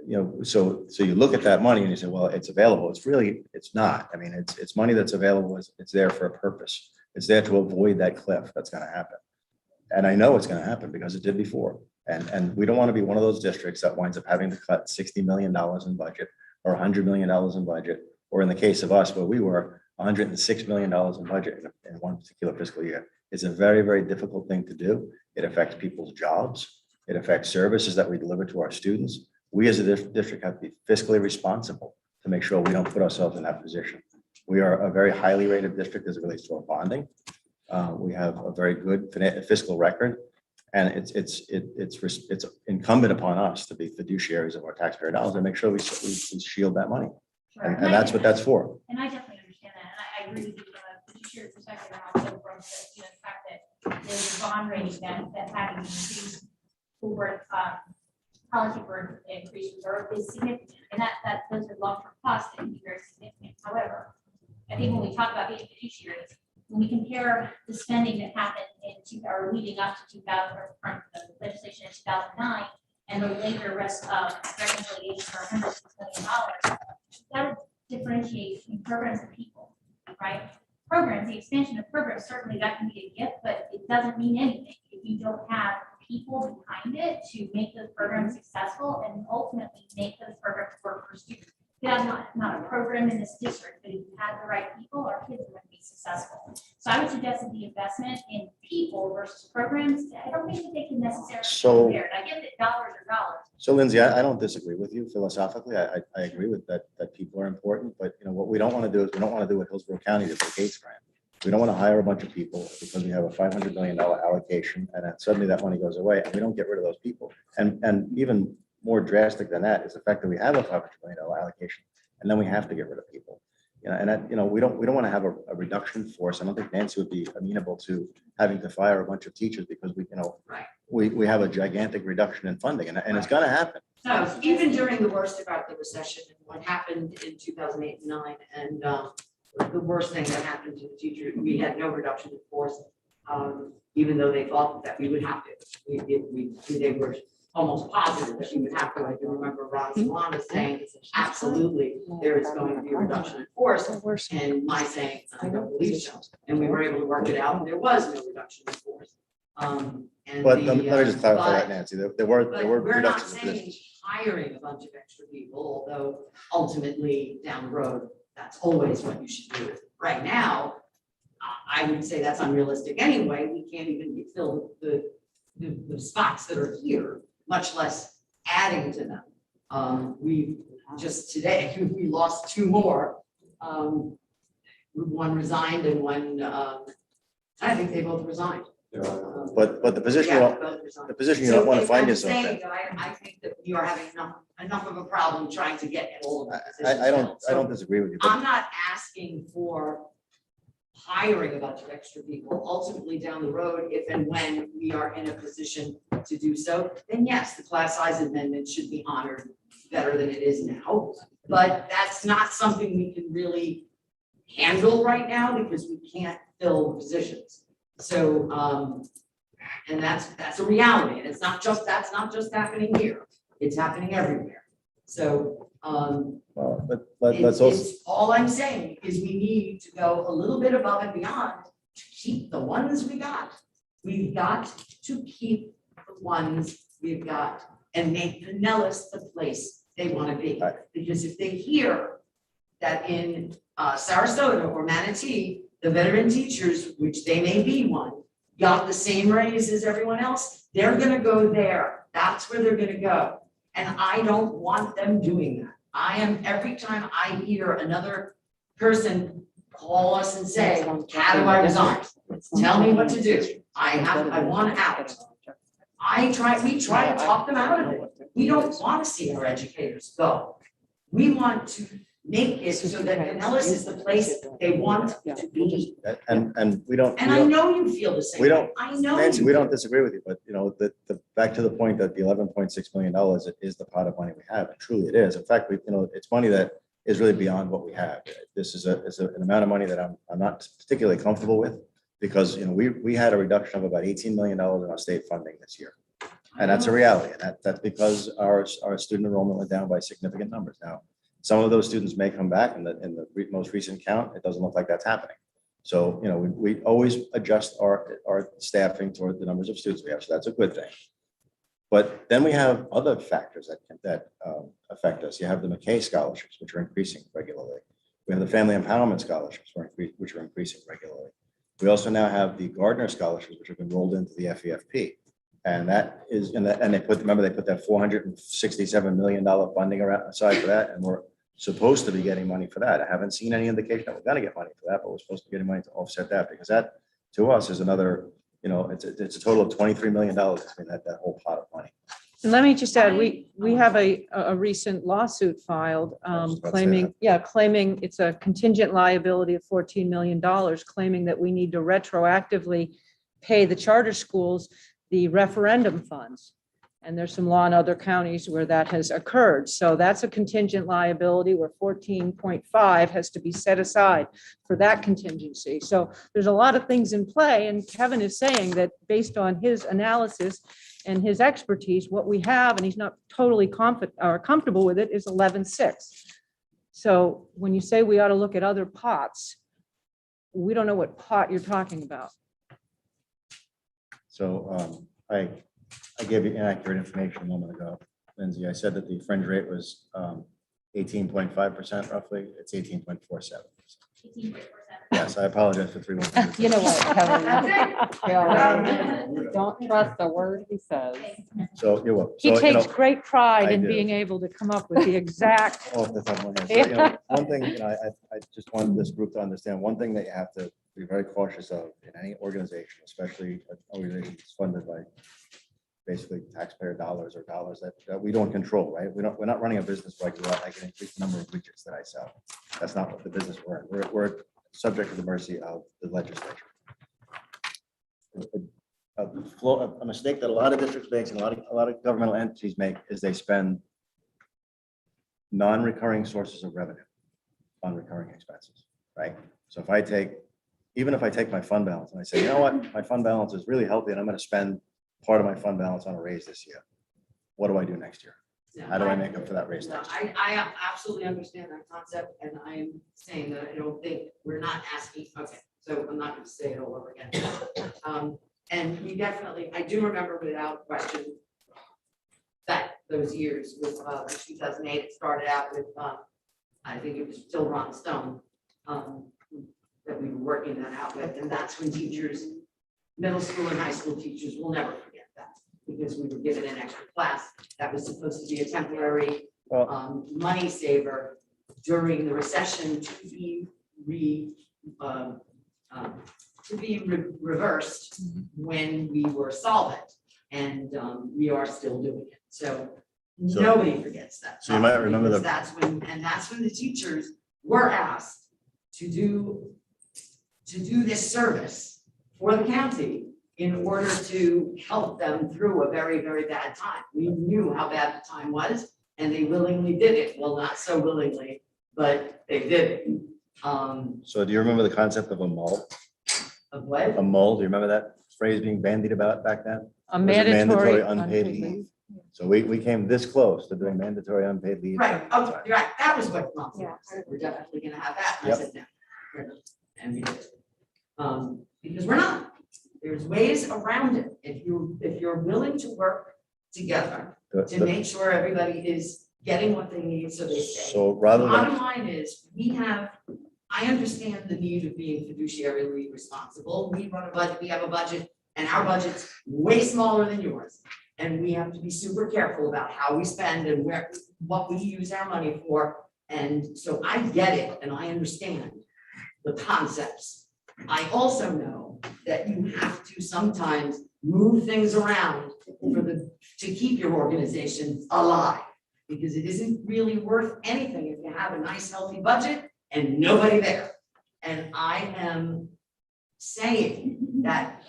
You know, so you look at that money and you say, well, it's available. It's not. I mean, it's money that's available. It's there for a purpose. It's there to avoid that cliff that's going to happen. And I know it's going to happen because it did before. And we don't want to be one of those districts that winds up having to cut $60 million in budget or $100 million in budget, or in the case of us, where we were $106 million in budget in one particular fiscal year. It's a very, very difficult thing to do. It affects people's jobs. It affects services that we deliver to our students. We as a district have to be fiscally responsible to make sure we don't put ourselves in that position. We are a very highly rated district as it relates to our bonding. We have a very good fiscal record, and it's incumbent upon us to be fiduciaries of our taxpayer dollars and make sure we shield that money. And that's what that's for. And I definitely understand that, and I agree with you from a fiduciary perspective, and also from the, the fact that there's a bond rating that had an increase for, policy for increased reserve is significant, and that those are long-term costs that can be very significant. However, I think when we talk about being fiduciaries, when we compare the spending that happened or leading up to 2000, or from the legislation in 2009, and the later rest of reconciliation for $106 million, you got to differentiate between programs and people, right? Programs, the expansion of programs, certainly that can be a gift, but it doesn't mean anything if you don't have people behind it to make those programs successful and ultimately make those programs work for students. That's not a program in this district, but if you have the right people, our kids are going to be successful. So I would suggest that the investment in people versus programs, I don't think that they can necessarily So- compare. I get that dollars are dollars. So Lindsay, I don't disagree with you philosophically. I agree with that people are important, but you know, what we don't want to do is we don't want to do what Hillsborough County did for Gates Grant. We don't want to hire a bunch of people because we have a $500 million allocation and then suddenly that money goes away and we don't get rid of those people. And even more drastic than that is the fact that we have a $500 million allocation and then we have to get rid of people. You know, and that, you know, we don't want to have a reduction force. I don't think Nancy would be amenable to having to fire a bunch of teachers because we, you know, Right. we have a gigantic reduction in funding and it's going to happen. So even during the worst about the recession and what happened in 2008 and 9, and the worst thing that happened to the teacher, we had no reduction in force, even though they thought that we would have to. They were almost positive that we would have to. I can remember Ron Solana saying, absolutely, there is going to be a reduction in force, and my saying, I don't believe so. And we were able to work it out, and there was no reduction in force. But let me just clarify that, Nancy. There were But we're not reductions in saying positions. hiring a bunch of extra people, although ultimately down the road, that's always what you should do. Right now, I would say that's unrealistic anyway. We can't even fill the spots that are here, much less adding to them. We just today, we lost 2 more. One resigned and one, I think they both resigned. But the position, Yeah, both resigned. the position you don't want to find yourself I'm in. saying that I think that you are having enough of a problem trying to get all of the positions I filled. don't So disagree with you. But I'm not asking for hiring a bunch of extra people. Ultimately, down the road, if and when we are in a position to do so, then yes, the class size amendment should be honored better than it is now. But that's not something we can really handle right now because we can't fill the positions. So, and that's a reality, and that's not just happening here, it's happening everywhere. So, well, let's also, it's, all I'm saying is we need to go a little bit above and beyond to keep the ones we got. We've got to keep the ones we've got and make Pinellas the place they want to be. Right. Because if they hear that in Sarasota or Manatee, the veteran teachers, which they may be one, got the same raise as everyone else, they're gonna go there. That's where they're gonna go. And I don't want them doing that. Every time I hear another person call us and say, how do I resign? Tell me what to do. I want out. We try to talk them out of it. We don't want to see our educators go. We want to make it so that Pinellas is the place they want to be. And we don't. And I know you feel the same. we don't- I know. Nancy, you we do. don't disagree with you, but you know, back to the point that the $11.6 million is the pot of money we have, and truly it is. In fact, it's money that is really beyond what we have. This is an amount of money that I'm not particularly comfortable with, because, we had a reduction of about $18 million in our state funding this year. And that's a reality, and that's because our student enrollment went down by significant numbers. Now, some of those students may come back in the most recent count. It doesn't look like that's happening. So, we always adjust our staffing toward the numbers of students we have, so that's a good thing. But then we have other factors that affect us. You have the McKay scholarships, which are increasing regularly. We have the family empowerment scholarships, which are increasing regularly. We also now have the Gardner scholarships, which have been rolled into the FEFP. And that is, and they put that $467 million funding aside for that, and we're supposed to be getting money for that. I haven't seen any indication that we're gonna get money for that, but we're supposed to be getting money to offset that, because that, to us, is another, it's a total of $23 million between that whole pot of money. And let me just add, we have a recent lawsuit filed was about to say claiming it's a contingent liability of $14 million, claiming that we need to retroactively pay the charter schools the referendum funds. And there's some law in other counties where that has occurred. So that's a contingent liability where 14.5 has to be set aside for that contingency. So there's a lot of things in play, and Kevin is saying that based on his analysis and his expertise, what we have, and he's not totally confident or comfortable with it, is 11.6. So when you say we ought to look at other pots, we don't know what pot you're talking about. So I gave you inaccurate information a moment ago, Lindsay. I said that the fringe rate was 18.5% roughly. It's 18.47%. 18.47. Yes, I apologize for 3 You know what, Kevin? Don't trust a word he says. So you're welcome. He So, takes great pride I in do. being able to come up with the exact. off the top of my head. So, one thing, I just wanted this group to understand, one thing that you have to be very cautious of in any organization, especially an organization that's funded by basically taxpayer dollars or dollars that we don't control, right? We're not running a business where I go out, I can increase the number of widgets that I sell. That's not what the business we're in. We're subject to the mercy of the legislature. A mistake that a lot of districts make and a lot of governmental entities make is they spend non-recurring sources of revenue on recurring expenses, right? So even if I take my fund balance and I say, you know what, my fund balance is really healthy and I'm going to spend part of my fund balance on a raise this year. What do I do next year? How do I make up for that raise No, next year? I absolutely understand that concept, and I'm saying that I don't think, we're not asking, okay, so I'm not gonna say it all over again. And we definitely, I do remember without question that those years with 2008, it started out with, I think it was still Ron Stone, that we were working that out with, and that's when teachers, middle school and high school teachers will never forget that, because we were given an extra class that was supposed to be a temporary money saver during the recession to be reversed when we were solvent, and we are still doing it. So nobody forgets that. So you might remember because the- that's when the teachers were asked to do this service for the county in order to help them through a very, very bad time. We knew how bad the time was, and they willingly did it. Well, not so willingly, but they did it. So do you remember the concept of a mull? Of what? A mull, do you remember that phrase being bandied about back then? A It was a mandatory unpaid leave. So we came this close to doing mandatory unpaid leave. Right, oh, you're right, that was what Mom said, we're definitely gonna have that, and I Yep. said, no. And we did. Because we're not, there's ways around it, if you're willing to work together to make sure everybody is getting what they need so they stay. So rather Bottom than, line is, I understand the need of being fiduciarily responsible. We run a budget, we have a budget, and our budget's way smaller than yours. And we have to be super careful about how we spend and what we use our money for. And so I get it, and I understand the concepts. I also know that you have to sometimes move things around to keep your organization alive. Because it isn't really worth anything if you have a nice, healthy budget and nobody there. And I am saying that,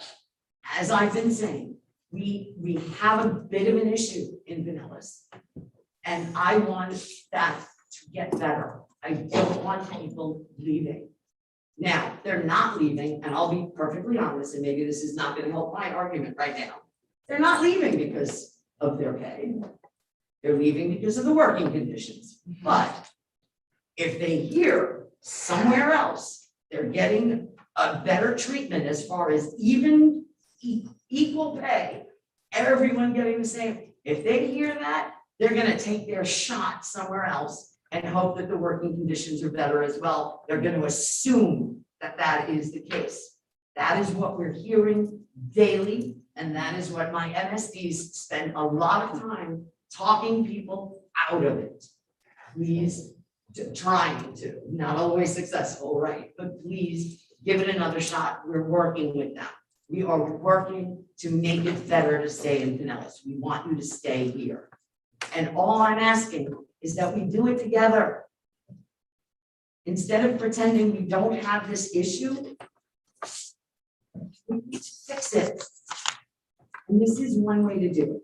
as I've been saying, we have a bit of an issue in Pinellas. And I want that to get better. I don't want people leaving. Now, they're not leaving, and I'll be perfectly honest, and maybe this is not gonna help my argument right now. They're not leaving because of their pay. They're leaving because of the working conditions. But if they hear somewhere else, they're getting a better treatment as far as even equal pay, everyone getting the same. If they hear that, they're gonna take their shot somewhere else and hope that the working conditions are better as well. They're gonna assume that that is the case. That is what we're hearing daily, and that is what my MSDs spend a lot of time talking people out of it. Please, trying to, not always successful, right? But please give it another shot. We're working with them. We are working to make it better to stay in Pinellas. We want you to stay here. And all I'm asking is that we do it together. Instead of pretending we don't have this issue, we need to fix it. And this is one way to do it.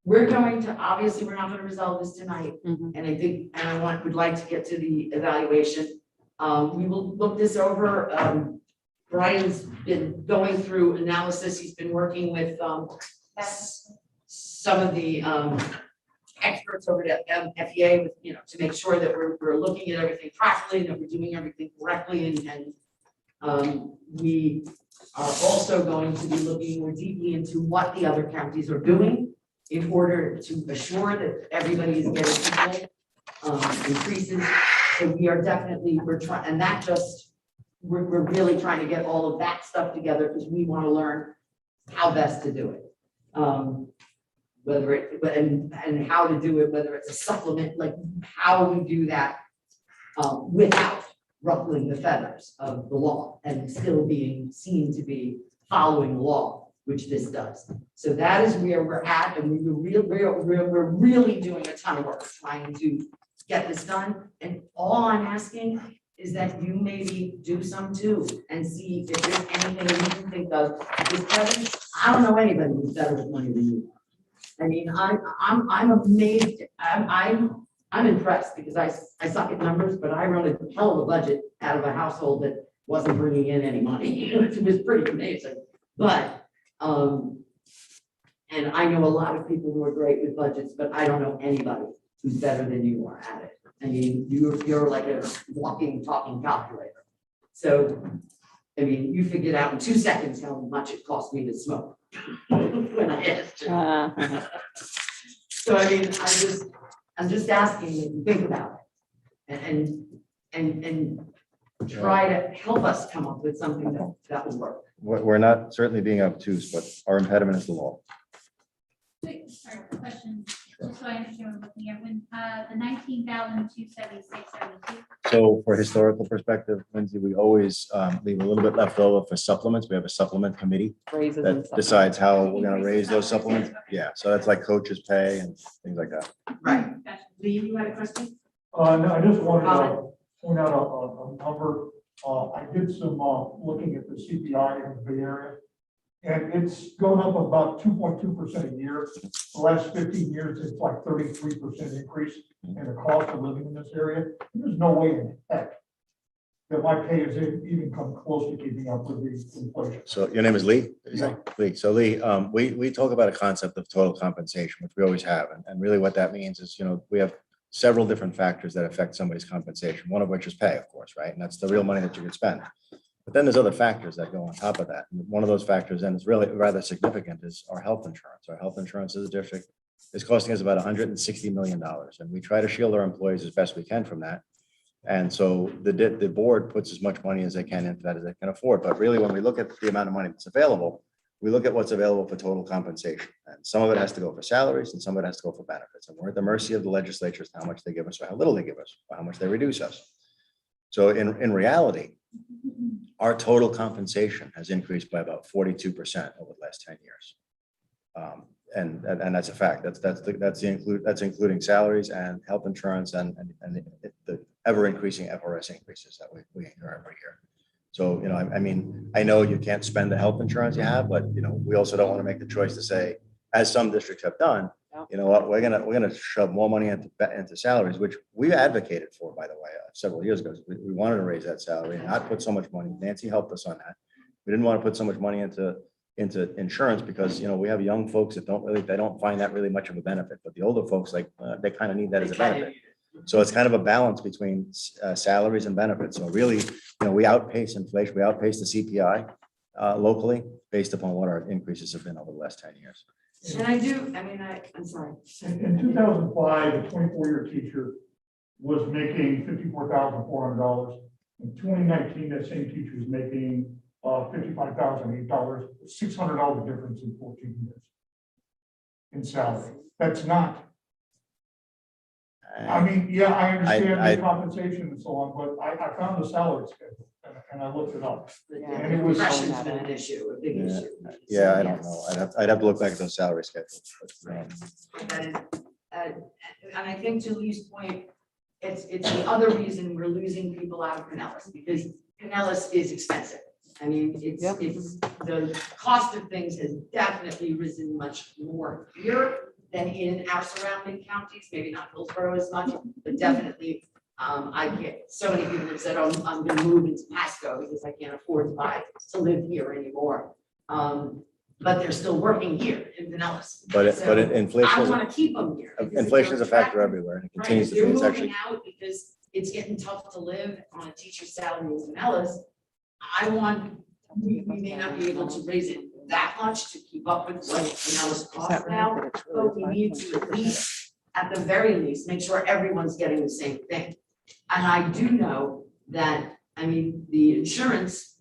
We're going to, obviously, we're not going to resolve this tonight. Mhm. And I think, and would like to get to the evaluation. We will look this over. Brian's been going through analysis. He's been working with some of the experts over at FEA with, to make sure that we're looking at everything properly and that we're doing everything correctly. And we are also going to be looking more deeply into what the other counties are doing in order to assure that everybody is getting equal increases. So we are definitely, we're trying, and that just, we're really trying to get all of that stuff together because we want to learn how best to do it. Whether it, and how to do it, whether it's a supplement, like how we do that without ruffling the feathers of the law and still being seen to be following the law, which this does. So that is where we're at, and we're really doing a ton of work trying to get this done. And all I'm asking is that you maybe do some too and see if there's anything you can think of. Because Kevin, I don't know anybody who's better with money than you are. I mean, I'm amazed. I'm impressed because I suck at numbers, but I run a hell of a budget out of a household that wasn't bringing in any money. It was pretty amazing. But and I know a lot of people who are great with budgets, but I don't know anybody who's better than you are at it. I mean, you're like a walking, talking calculator. So, I mean, you figured out in 2 seconds how much it cost me to smoke when I asked you. So, I mean, I'm just asking you to think about it and try to help us come up with something that will work. We're not certainly being obtuse, but our impediment is the law. Wait, sorry, question, just so I understand what I'm looking at, when, the 19,276.72. So for historical perspective, Lindsay, we always leave a little bit left over for supplements. We have a supplement committee Raises and that stuff. decides how we're gonna raise those supplements. Yeah, so that's like coaches' pay and things like that. Right. Gotcha. Lee, you had a question? No, I just wanted to point out a number. I did some looking at the CPI in the Bay Area. And it's going up about 2.2% a year. The last 15 years, it's like 33% increase in the cost of living in this area. There's no way in heck that my pay is even come close to keeping up with the inflation. So your name is Lee? Did you say? Yeah. Lee. So Lee, we talk about a concept of total compensation, which we always have. And really what that means is, we have several different factors that affect somebody's compensation, one of which is pay, of course, right? And that's the real money that you can spend. But then there's other factors that go on top of that. And one of those factors, and it's really rather significant, is our health insurance. Our health insurance as a district is costing us about $160 million. And we try to shield our employees as best we can from that. And so the board puts as much money as they can into that as they can afford. But really, when we look at the amount of money that's available, we look at what's available for total compensation. And some of it has to go for salaries and some of it has to go for benefits. And we're at the mercy of the legislature as to how much they give us or how little they give us, or how much they reduce us. So in reality, our total compensation has increased by about 42% over the last 10 years. And that's a fact. That's including salaries and health insurance and the ever increasing FRS increases that we incur every year. So, I mean, I know you can't spend the health insurance you have, but, we also don't want to make the choice to say, as some districts have done, you know what, we're gonna shove more money into salaries, which we advocated for, by the way, several years ago. We wanted to raise that salary and not put so much money. Nancy helped us on that. We didn't want to put so much money into insurance because, we have young folks that they don't find that really much of a benefit, but the older folks, they kind of need that as a benefit. So it's kind of a balance between salaries and benefits. So really, we outpace inflation, we outpace the CPI locally based upon what our increases have been over the last 10 years. And I'm sorry. In 2005, a 24-year teacher was making $54,400. In 2019, that same teacher is making $55,008, $600 difference in 14 years in salary. That's not, I mean, yeah, I understand the compensation and so on, but I found the salary schedule and I looked it up. And it was. Progression's been an issue, a big issue. Yeah, I don't know. I'd have to look back at those salary schedules. That is, and I think to Lee's point, it's the other reason we're losing people out of Pinellas, because Pinellas is expensive. I mean, it's the cost of things has definitely risen much more here than in our surrounding counties, maybe not Hillsborough as much, but definitely, I get so many people that said, oh, I'm gonna move into Pasco because I can't afford to live here anymore. But they're still working here in Pinellas. But So inflation I is, wanna keep them here. because if inflation is a they're factor attractive, everywhere and it right, continues if to be. they're It's moving actually, out because it's getting tough to live on a teacher's salary in Pinellas, we may not be able to raise it that much to keep up with what Pinellas costs now, but we need to at least, at the very least, make sure everyone's getting the same thing. And I do know that, I mean, the insurance,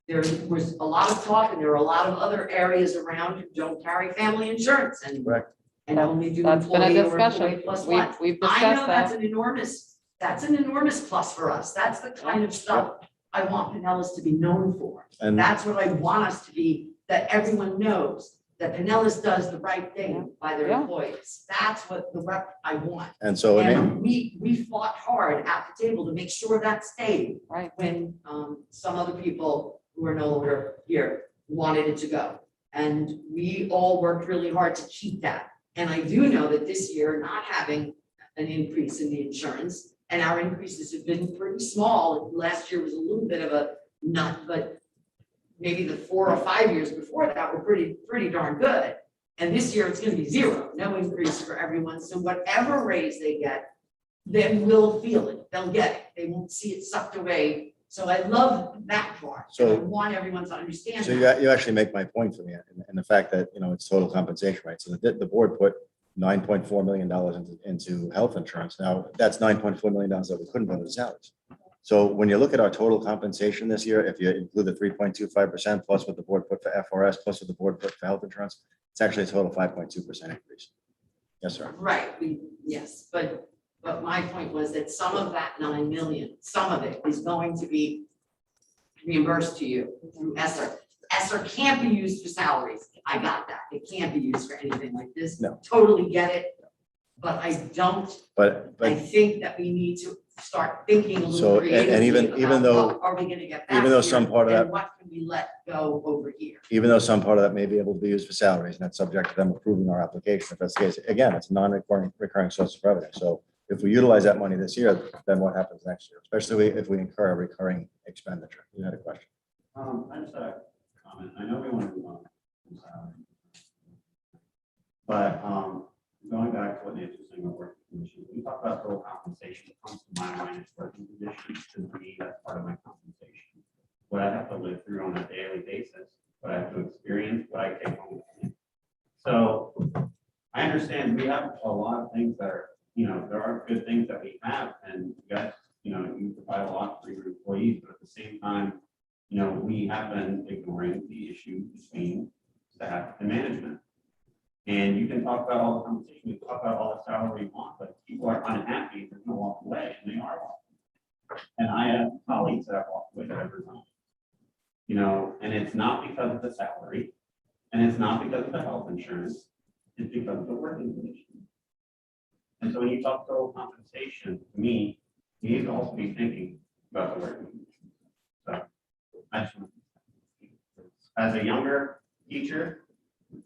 there was a lot of talk and there are a lot of other areas around who don't carry family insurance and Correct. and only do That's been a employee or discussion. employee plus one. We've I discussed know that's that. an enormous plus for us. That's the kind of stuff I want Pinellas to be known for. and That's what I want us to be, that everyone knows that Pinellas does the right thing by their Yeah. employees. That's what the rep I want. so, And we fought hard at the table to make sure that stayed Right. when some other people who are no longer here wanted it to go. And we all worked really hard to keep that. And I do know that this year, not having an increase in the insurance, and our increases have been pretty small. Last year was a little bit of a nut, but maybe the 4 or 5 years before that were pretty darn good. And this year it's gonna be zero, no increase for everyone. So whatever raise they get, they will feel it, they'll get it, they won't see it sucked away. So I love that part. So- And I want everyone to understand So that. you actually make my point for me, and the fact that, it's total compensation, right? So the board put $9.4 million into health insurance. Now, that's $9.4 million that we couldn't put into salaries. So when you look at our total compensation this year, if you include the 3.25% plus what the board put for FRS, plus what the board put for health insurance, it's actually a total 5.2% increase. Yes, sir. Right, yes, but my point was that some of that 9 million, some of it is going to be reimbursed to you through ESSER. ESSER can't be used for salaries. I got that. It can't be used for anything like this. No. Totally get it. But I But think that we need to start thinking a So, little and creatively even about though- what are we gonna get back even though here, some part of and that- what can we let go over here? even though some part of that may be able to be used for salaries, and that's subject to them approving our application, if that's the case, again, it's a non-recurring source of revenue. So if we utilize that money this year, then what happens next year, especially if we incur a recurring expenditure? You had a question. I just had a comment. I know we want to move on from salary. But going back to what Nancy was saying about working conditions, when you talk about total compensation, it comes to my mind is working conditions. To me, that's part of my compensation. What I have to live through on a daily basis, what I have to experience, what I take home with me. So I understand we have a lot of things that are, there are good things that we have, and you guys, you provide a lot for your employees, but at the same time, we have been ignoring the issue between staff and management. And you can talk about all the compensation, you can talk about all the salary you want, but if people are unhappy, they're gonna walk away, and they are walking. And I have colleagues that have walked away every time. And it's not because of the salary, and it's not because of the health insurance, And so when you talk total compensation, to me, you need to also be thinking about the working conditions. So, I just want to- as a younger teacher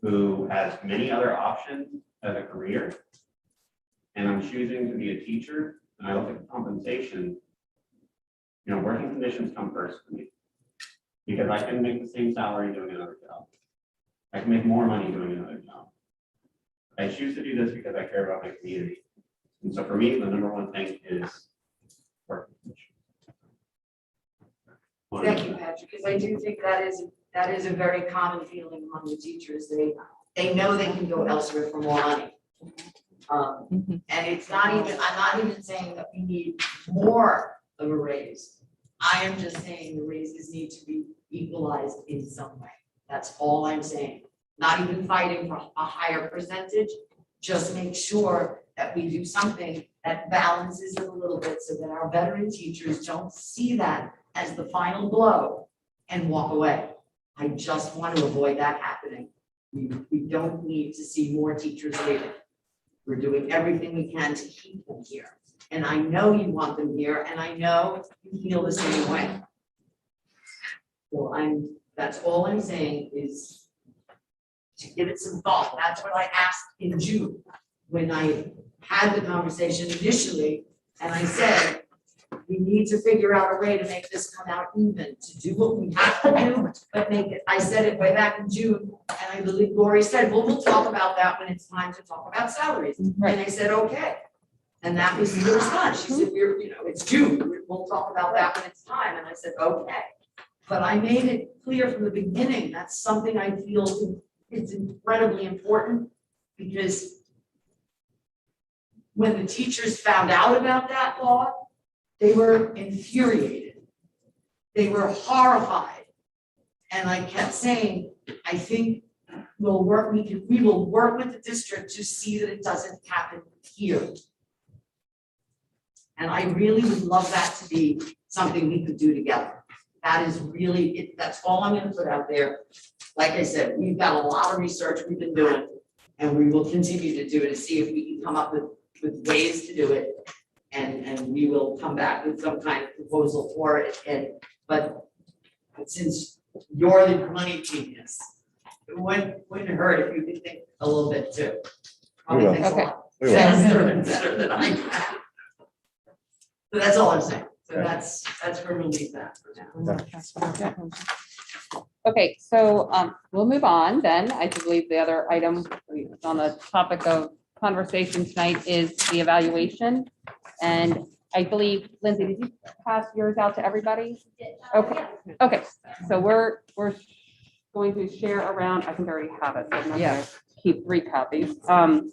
who has many other options as a career, and I'm choosing to be a teacher, and I look at compensation, working conditions come first for me. Because I can make the same salary doing another job. I can make more money doing another job. I choose to do this because I care about my community. And so for me, the number one thing is working conditions. Thank you, Patrick, because I do think that is a very common feeling among the teachers. They know they can go elsewhere for more money. And it's not even, I'm not even saying that we need more of a raise. I am just saying the raises need to be equalized in some way. That's all I'm saying. Not even fighting for a higher percentage, just make sure that we do something that balances it a little bit so that our veteran teachers don't see that as the final blow and walk away. I just want to avoid that happening. We don't need to see more teachers leaving. We're doing everything we can to keep them here. And I know you want them here, and I know you feel the same way. So that's all I'm saying is to give it some thought. That's what I asked in June when I had the conversation initially, and I said, we need to figure out a way to make this come out even, to do what we have to do, but make it, I said it way back in June, and I believe Lori said, well, we'll talk about that when it's time to talk about salaries. And I said, okay. And that was the response. She said, it's June, we'll talk about that when it's time. And I said, okay. But I made it clear from the beginning, that's something I feel is incredibly important, because when the teachers found out about that law, they were infuriated. They were horrified. And I kept saying, I think we will work with the district to see that it doesn't happen here. And I really would love that to be something we could do together. That is really it. That's all I'm going to put out there. Like I said, we've got a lot of research we've been doing, and we will continue to do it to see if we can come up with ways to do it. And we will come back with some kind of proposal for it. But since you're the money genius, it wouldn't hurt if you could think a little bit too. Probably will. thinks a Okay. lot We will. better than I can. So that's all I'm saying. So that's where we'll leave that for now. Okay, so we'll move on then. I believe the other item on the topic of conversation tonight is the evaluation. And I believe, Lindsay, did you pass yours out to everybody? Okay, okay. So we're going to share around, I think I already have it, so I'm not gonna keep 3 copies. So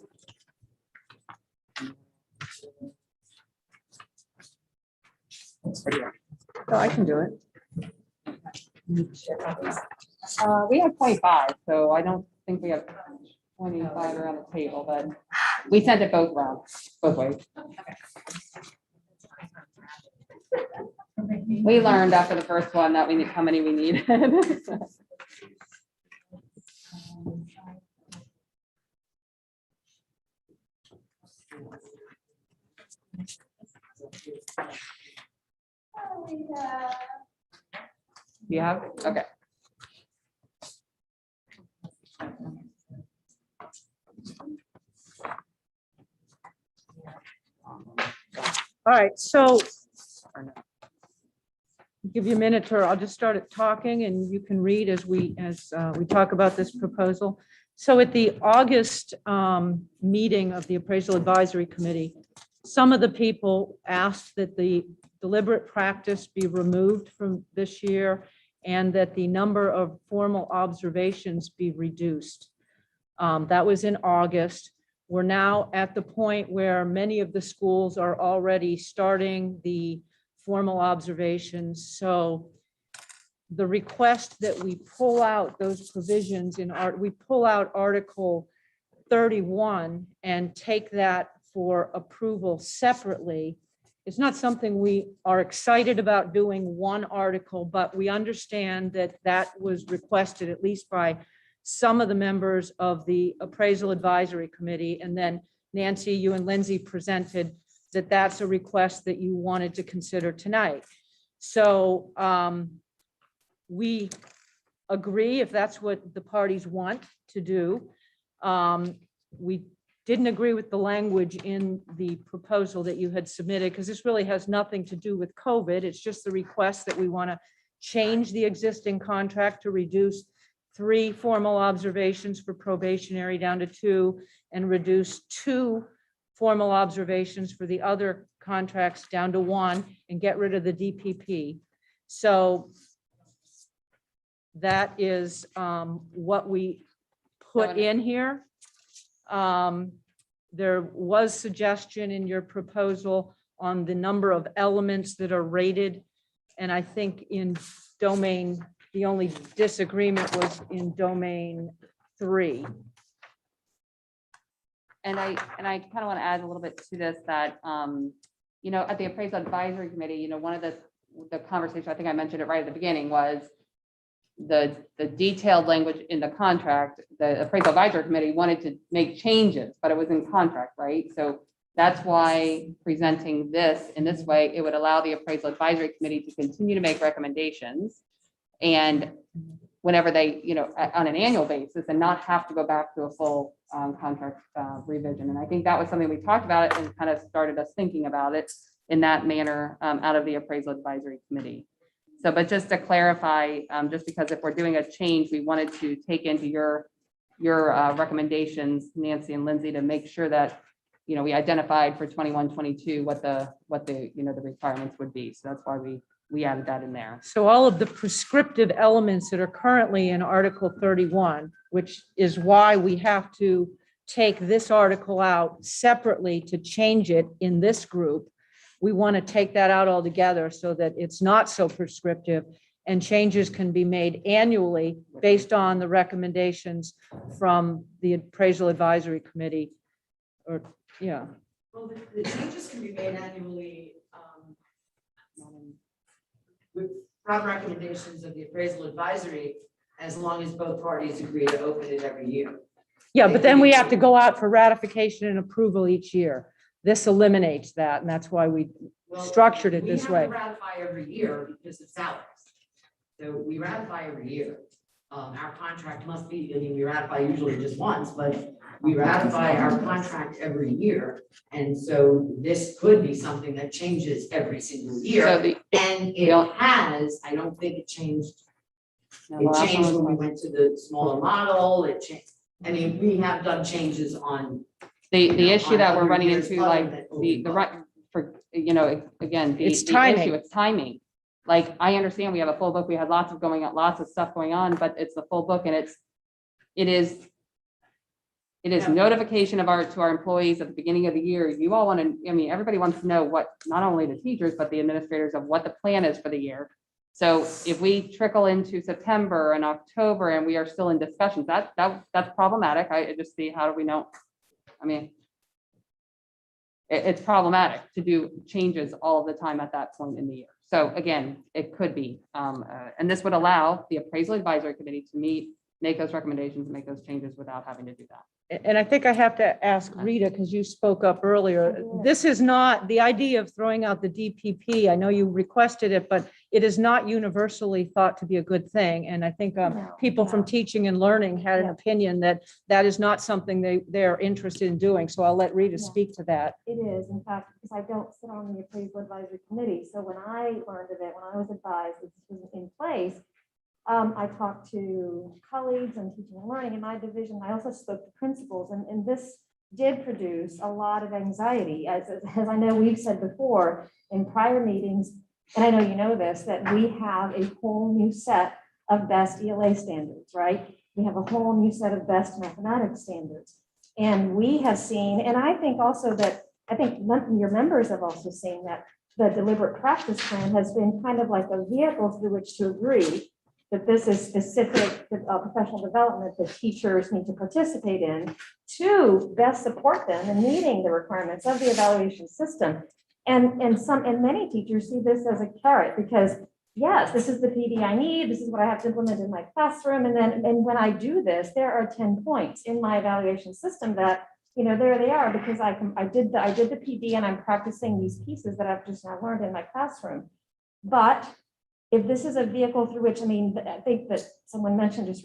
I can do it. We have 25, so I don't think we have 25 around the table, but we sent it both ways. We learned after the first one that we need how many we needed. You have, okay. All right, so give you a minute, or I'll just start it talking and you can read as we talk about this proposal. So at the August meeting of the Appraisal Advisory Committee, some of the people asked that the deliberate practice be removed from this year and that the number of formal observations be reduced. That was in August. We're now at the point where many of the schools are already starting the formal observations. So the request that we pull out those provisions we pull out Article 31 and take that for approval separately. It's not something we are excited about doing one article, but we understand that that was requested at least by some of the members of the Appraisal Advisory Committee. And then Nancy, you and Lindsay presented, that that's a request that you wanted to consider tonight. So we agree if that's what the parties want to do. We didn't agree with the language in the proposal that you had submitted, because this really has nothing to do with COVID. It's just the request that we want to change the existing contract to reduce 3 formal observations for probationary down to 2, and reduce 2 formal observations for the other contracts down to 1, and get rid of the DPP. So that is what we put in here. There was suggestion in your proposal on the number of elements that are rated. And I think in domain, the only disagreement was in domain 3. And I kind of want to add a little bit to this, that, you know, at the appraisal advisory committee, you know, one of the conversation, I think I mentioned it right at the beginning, was the detailed language in the contract. The appraisal advisory committee wanted to make changes, but it was in contract, right? So that's why presenting this in this way, it would allow the appraisal advisory committee to continue to make recommendations. And whenever they, you know, on an annual basis, and not have to go back to a full contract revision. And I think that was something we talked about it and kind of started us thinking about it in that manner out of the appraisal advisory committee. So, but just to clarify, just because if we're doing a change, we wanted to take into your recommendations, Nancy and Lindsay, to make sure that, you know, we identified for 21, 22 what the you know, the requirements would be. So that's why we added that in there. So all of the prescriptive elements that are currently in Article 31, which is why we have to take this article out separately to change it in this group. We want to take that out altogether so that it's not so prescriptive, and changes can be made annually based on the recommendations from the appraisal advisory committee. Or, yeah. Well, the changes can be made annually without recommendations of the appraisal advisory, as long as both parties agree to open it every year. Yeah, but then we have to go out for ratification and approval each year. This eliminates that, and that's why we structured it this way. We have to ratify every year because of salaries. So we ratify every year. Our contract must be, I mean, we ratify usually just once, but we ratify our contract every year. And so this could be something that changes every single year. So And it has, I don't think it changed. It changed when we went to the smaller model. It changed. I mean, we have done changes on. The issue that we're other running years into, other like than the right for, you know, again, the It's timing. issue, it's timing. Like, I understand we have a full book, we had lots of stuff going on, but it's the full book, and it is notification of to our employees at the beginning of the year. You all want to, I mean, everybody wants to know what, not only the teachers, but the administrators, of what the plan is for the year. So if we trickle into September and October and we are still in discussions, that's problematic. I just see, how do we know? I mean, it's problematic to do changes all the time at that point in the year. So again, it could be, and this would allow the appraisal advisory committee to meet, make those recommendations, make those changes without having to do that. And I think I have to ask Rita, because you spoke up earlier. This is not the idea of throwing out the DPP. I know you requested it, but it is not universally thought to be a good thing. And I think people from teaching and learning had an opinion that that is not something they're interested in doing. So I'll let Rita speak to that. It is, in fact, because I don't sit on the appraisal advisory committee. So when I learned of it, when I was advised that this was in place, I talked to colleagues and teaching and learning in my division. I also spoke to principals, and this did produce a lot of anxiety. As I know we've said before in prior meetings, and I know you know this, that we have a whole new set of best ELA standards, right? We have a whole new set of best mathematics standards. And we have seen, and I think also that, I think your members have also seen that the deliberate practice plan has been kind of like a vehicle through which to agree that this is specific professional development that teachers need to participate in to best support them in meeting the requirements of the evaluation system. And many teachers see this as a carrot because, yes, this is the PD I need, this is what I have to implement in my classroom. And when I do this, there are 10 points in my evaluation system that there they are, because I did the PD and I'm practicing these pieces that I've just now learned in my classroom. But if this is a vehicle through which, I think that someone mentioned just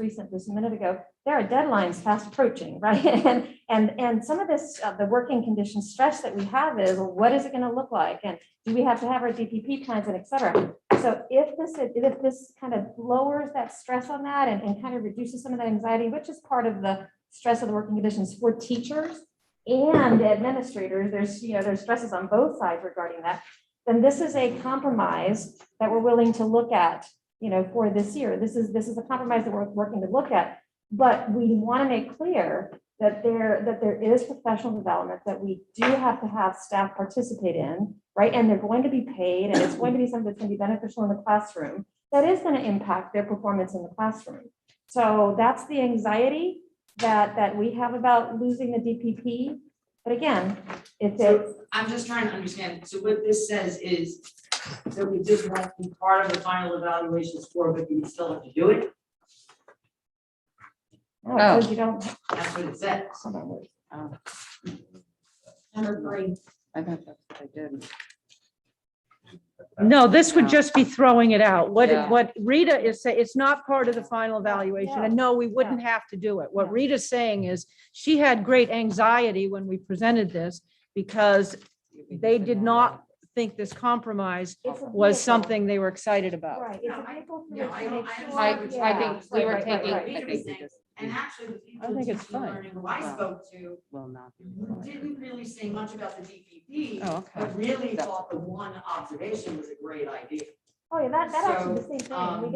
a minute ago, there are deadlines fast approaching, right? And some of this, the working condition stress that we have is, well, what is it gonna look like? And do we have to have our DPP plans and et cetera? So if this kind of lowers that stress on that and kind of reduces some of that anxiety, which is part of the stress of the working conditions for teachers and administrators, there's stresses on both sides regarding that, then this is a compromise that we're willing to look at, for this year. This is a compromise that we're working to look at. But we want to make clear that there is professional development, that we do have to have staff participate in, right? And they're going to be paid, and it's going to be something that's going to be beneficial in the classroom, that is going to impact their performance in the classroom. So that's the anxiety that we have about losing the DPP. But again, So I'm just trying to understand, so what this says is that we just won't be part of the final evaluation score, but you still have to do it? no, it says you don't. That's what it says. Number 3. I thought that's what I did. No, this would just be throwing it out. Yeah. What Rita is saying, it's not part of the final evaluation, and no, we wouldn't have to do it. What Yeah. Rita's saying is, she had great anxiety when we presented this, because they did not think this compromise It's a was vehicle. something they were excited about. Right, it's a vehicle through No, which I to don't- make I don't- sure. I Yeah, think we were right, taking- right, I right. think we just And actually, the people I think in it's teaching and fine. learning who I spoke to Will not. didn't really say much about the DPP, Oh, okay. but really thought the one observation was a great idea. Oh, yeah, that actually the So, same thing. um,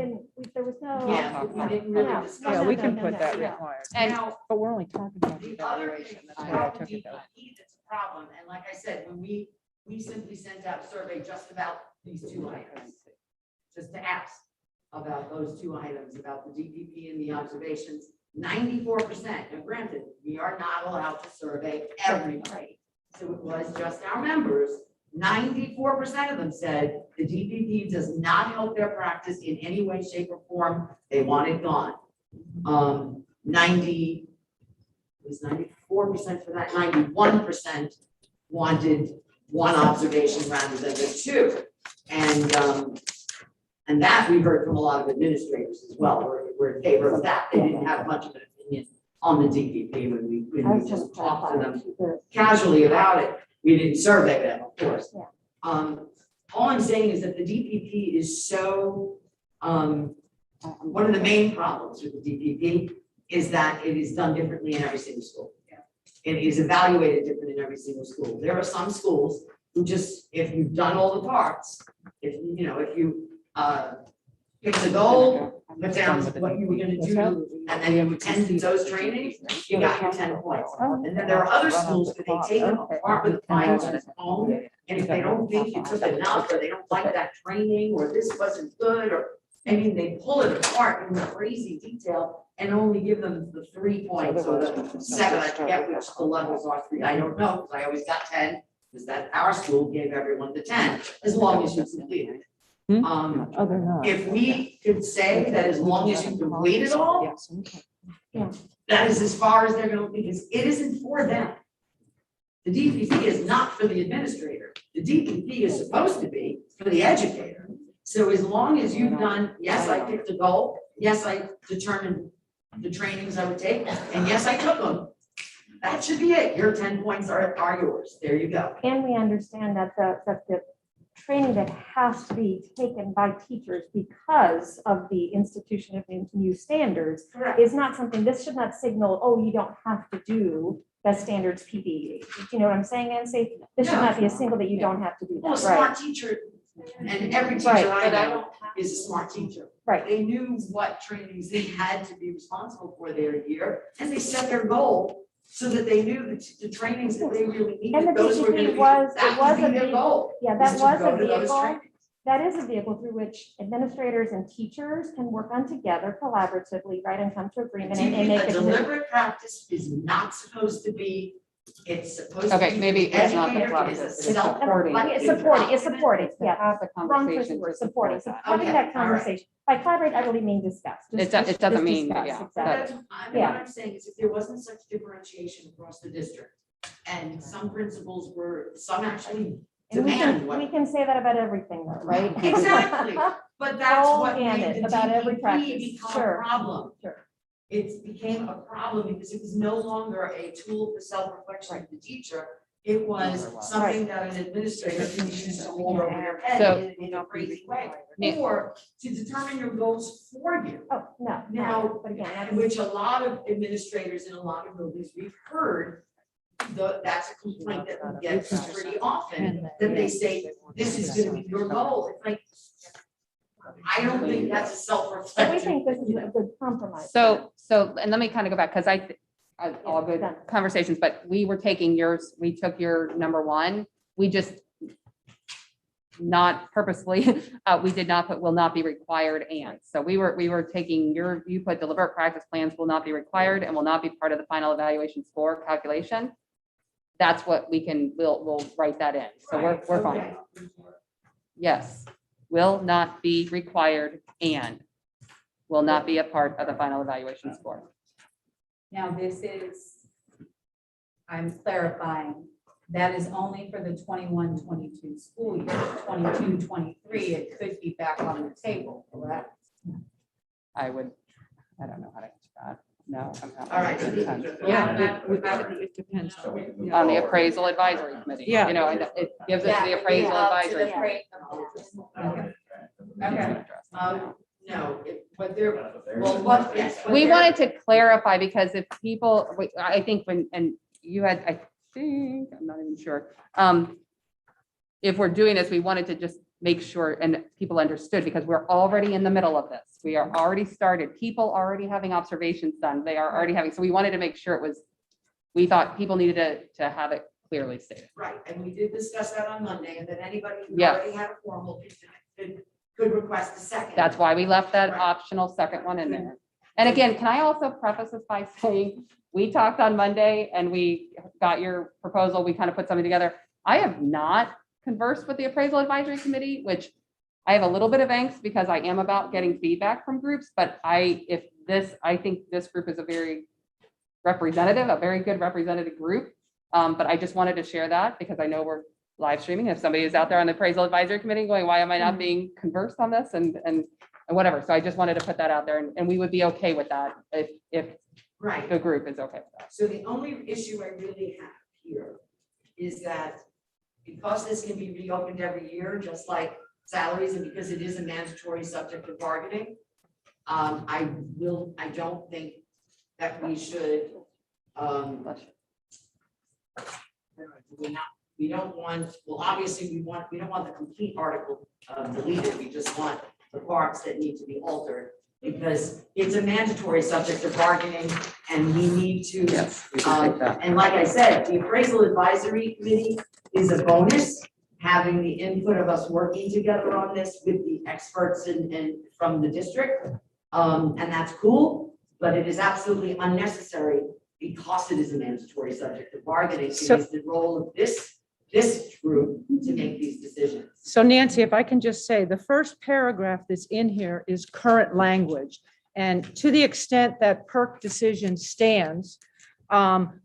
there was no. Yeah, we didn't really No, discuss. Yeah, we can no, put no, that no. required, And Now, but we're only talking about the the other evaluation. thing That's why I about took the it out. DPP that's a problem, and like I said, when we simply sent out a survey just about these two items, just to ask about those two items, about the DPP and the observations, 94%, and granted, we are not allowed to survey everybody. So it was just our members, 94% of them said the DPP does not help their practice in any way, shape, or form. They want it gone. 94% for that, 91% wanted one observation rather than the two. And that we heard from a lot of administrators as well, were in favor of that. They didn't have much of an opinion on the DPP when we just talked to them casually about it. We didn't survey them, of course. Yeah. All I'm saying is that the DPP is so, one of the main problems with the DPP is that it is done differently in every single school. It is evaluated different in every single school. There are some schools who just, if you've done all the parts, if you pick the goal, put down what you were gonna do, and then you attended those trainings, you got your 10 points. And then there are other schools where they take them apart with fine tooth comb, and if they don't think you took enough, or they don't like that training, or this wasn't good, or, they pull it apart in crazy detail and only give them the 3 points or the 7, I forget which the levels are, 3, I don't know, because I always got 10, because that, our school gave everyone the 10, as long as you completed it. Oh, they're not. If we could say that as long as you complete it all, Yes, okay. that is as far as they're gonna, because it isn't for them. The DPP is not for the administrator. The DPP is supposed to be for the educator. So as long as you've done, yes, I picked a goal, yes, I determined the trainings I would take, and yes, I took them. That should be it. Your 10 points are yours. There you go. And we understand that the training that has to be taken by teachers because of the institution of new standards Correct. is not something, this should not signal, oh, you don't have to do the standards PD. Do you know what I'm saying, Nancy? This should not be a single that you don't have to do Well, a that, right? smart teacher, and every teacher Right, I but I know is a smart teacher. Right. They knew what trainings they had to be responsible for their year, and they set their goal so that they knew that the trainings that they really And the needed, those were gonna DPP be, was- that it was would be a their big- goal. Yeah, that is to was go a to those vehicle. trainings. That is a vehicle through which administrators and teachers can work on together collaboratively, right, and come to agreement and make A a. deliberate practice is not supposed to be, it's supposed to be. Okay, maybe the it's not the educator, collaborative, is a it's self-reflective It's supporting, To yeah. have the Wrong choice conversation of word, to supporting, support that. supporting Okay, that all right. conversation. By collaborate, I really mean discuss. It doesn't Just mean, discuss, yeah, exactly. That's, what Yeah. I'm saying is if there wasn't such differentiation across the district, And some principals some actually And demand what. we can say that about everything though, right? Exactly, but that's All what made gamut, the about every DPP practice. become a Sure. problem. Sure. It became a problem because it was no longer a tool for self-reflection of the teacher. It was something that an administrator could use to hold over your So- head in a crazy way, or to determine your goals for you. Oh, no, Now, but again, that's. which a lot of administrators in a lot of buildings we've heard, that's a complaint that we get pretty often, that they say, this is gonna be your goal. It's like, I don't think that's a So we self-reflection. think this is a good compromise. So, and let me kind of go back, because all good done. conversations, but we were taking yours, we took your number one. We just not purposely, we did not put will not be required and. So we were taking you put deliberate practice plans will not be required and will not be part of the final evaluation score calculation. That's what we'll write that in. So we're fine. Okay. Yes, will not be required and will not be a part of the final evaluation score. Now, I'm clarifying, that is only for the 21-22 school year, 22-23. It could be back on the table, correct? I don't know how to answer that. No. I'm not. All right. Yeah, it depends. On the appraisal advisory committee. Yeah. You know, and it gives it to the appraisal advisory. committee. Okay. No, but there, well, what, yes. but We there- wanted to clarify because if people, I think and you had, I think, I'm not even sure. If we're doing this, we wanted to just make sure and people understood because we're already in the middle of this. We are already started, people already having observations done. They are already having, so we wanted to make sure we thought people needed to have it clearly stated. Right, and we did discuss that on Monday, and that anybody who Yes. already had a formal could request a second. That's why we left that Right. optional second one in there. And again, can I also preface this by saying, we talked on Monday and we got your proposal, we kind of put something together. I have not conversed with the appraisal advisory committee, which I have a little bit of angst because I am about getting feedback from groups, but I think this group is a very good representative group. But I just wanted to share that because I know we're live streaming. If somebody is out there on the appraisal advisory committee going, why am I not being conversed on this and whatever. So I just wanted to put that out there and we would be okay with that if Right, the group is okay with that. so the only issue I really have here is that because this can be reopened every year, just like salaries, and because it is a mandatory subject of bargaining, I don't think that we should, we don't want, well, obviously, we don't want the complete article deleted, we just want the parts that need to be altered, because it's a mandatory subject of bargaining, and we need to. Yes, we can take that. And like I said, the appraisal advisory committee is a bonus, having the input of us working together on this with the experts and from the district. And that's cool, but it is absolutely unnecessary because it is a mandatory subject of bargaining. It So- is the role of this group to make these decisions. So Nancy, if I can just say, the first paragraph that's in here is current language. And to the extent that PERC decision stands,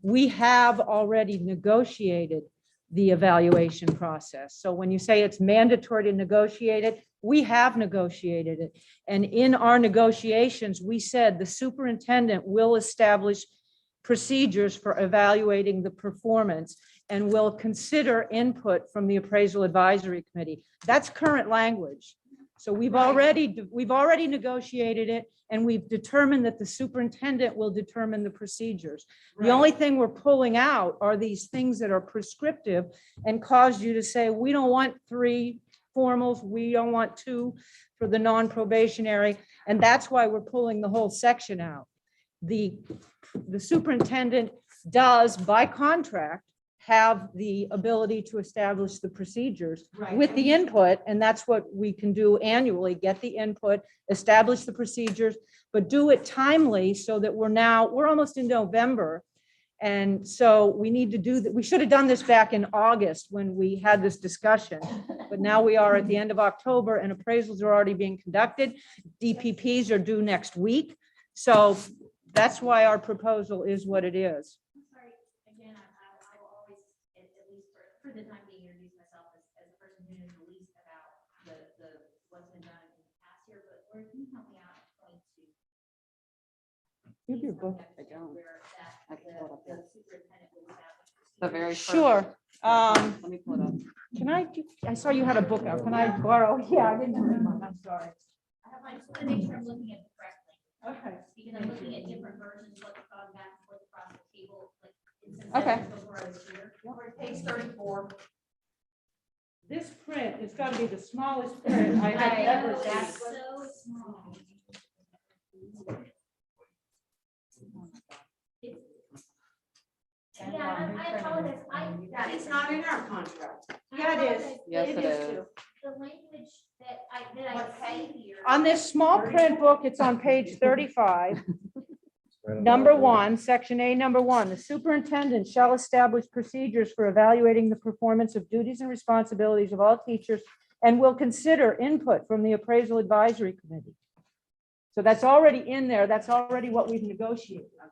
we have already negotiated the evaluation process. So when you say it's mandatory to negotiate it, we have negotiated it. And in our negotiations, we said the superintendent will establish procedures for evaluating the performance and will consider input from the appraisal advisory committee. That's current language. So we've already negotiated it, and we've determined that the superintendent will determine the procedures. The only thing we're pulling out are these things that are prescriptive and cause you to say, we don't want 3 formals, we don't want 2 for the non-probationary, and that's why we're pulling the whole section out. The superintendent does, by contract, have the ability to establish the procedures with the input, and that's what we can do annually, get the input, establish the procedures, but do it timely so that we're almost in November. And so we need to do that. We should have done this back in August when we had this discussion, but now we are at the end of October and appraisals are already being conducted. DPPs are due next week. So that's why our proposal is what it is. Sorry, again, I will introduce myself as the person who knows the least about what's been done in the past year, but where can you help me out and point to? You have your book. I don't. Where that, I can pull it up the here. superintendent will establish. The very first. Sure. Let me pull it up. Can I saw you had a book out. Can I borrow? Yeah, I didn't read mine. I'm sorry. I just want to make sure I'm looking at it correctly. Okay. Because I'm looking at different versions, what's gone back and forth across the table, like, in some Okay. sessions before I was here. We're at page 34. This print, it's got to be the smallest print I have I ever know, seen. that's so small. Yeah, I apologize, Yeah, it's not in our contract. Yeah, it is. Yes, it is. too. The language that I see here. On this small print book, it's on page 35. Number 1, section A, number 1, the superintendent shall establish procedures for evaluating the performance of duties and responsibilities of all teachers and will consider input from the appraisal advisory committee. So that's already in there. That's already what we've negotiated. I'm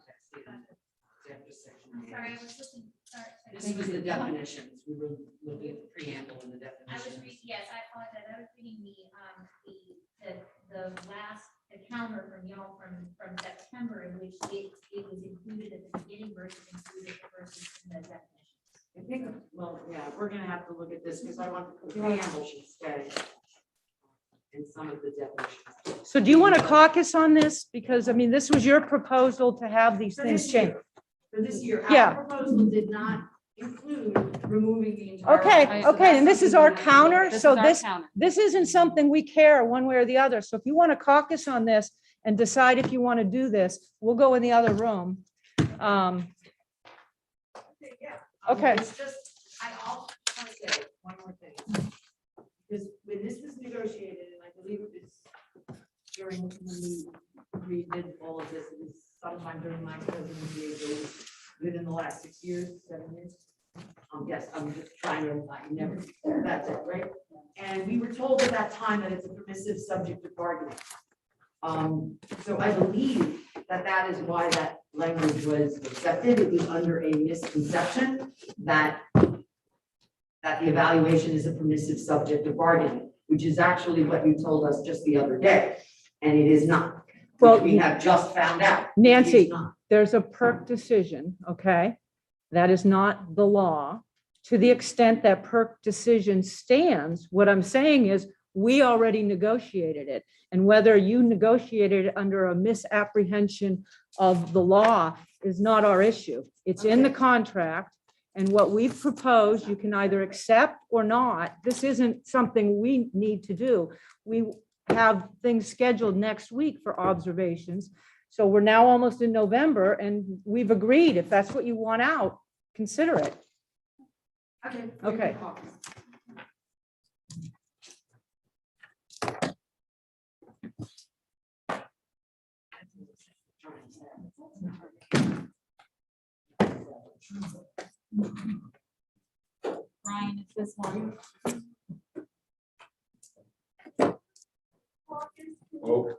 sorry, I was looking, sorry. This was the definitions. We were looking at the preamble and the I was definitions. reading, yes, I apologize, I was reading the last, the counter from y'all from September in which it was included at the beginning versus included versus in the definition. I think, well, yeah, we're gonna have to look at this because I want the preamble should stay in some of the definitions. So do you want to caucus on this? Because, I mean, this was your proposal to have these For things this year, changed. For this year, Yeah. our proposal did not include removing the entire. Okay, So okay, that's and this is something our we have to look counter, at. This so is our this, counter. this isn't something we care one way or the other. So if you want to caucus on this and decide if you want to do this, we'll go in the other room. Okay. It's just, I also want to say one more thing. Because when this was negotiated, and I believe it was during, when we redid all of this, it was sometime during my presidency, it was within the last 6 years, 7 years. Yes, I'm just trying to, I never, that's it, right? And we were told at that time that it's a permissive subject of bargaining. So I believe that that is why that language was accepted. It was under a misconception that the evaluation is a permissive subject of bargaining, which is actually what you told us just the other day. And it is not. Well, We have just found out. It is Nancy, not. there's a PERC decision, okay? That is not the law. To the extent that PERC decision stands, what I'm saying is we already negotiated it. And whether you negotiated it under a misapprehension of the law is not our issue. It's in the contract. And what we've proposed, you can either accept or not. This isn't something we need to do. We have things scheduled next week for observations. So we're now almost in November and we've agreed, if that's what you want out, consider it. Okay. Okay. Brian, is this one? Oh.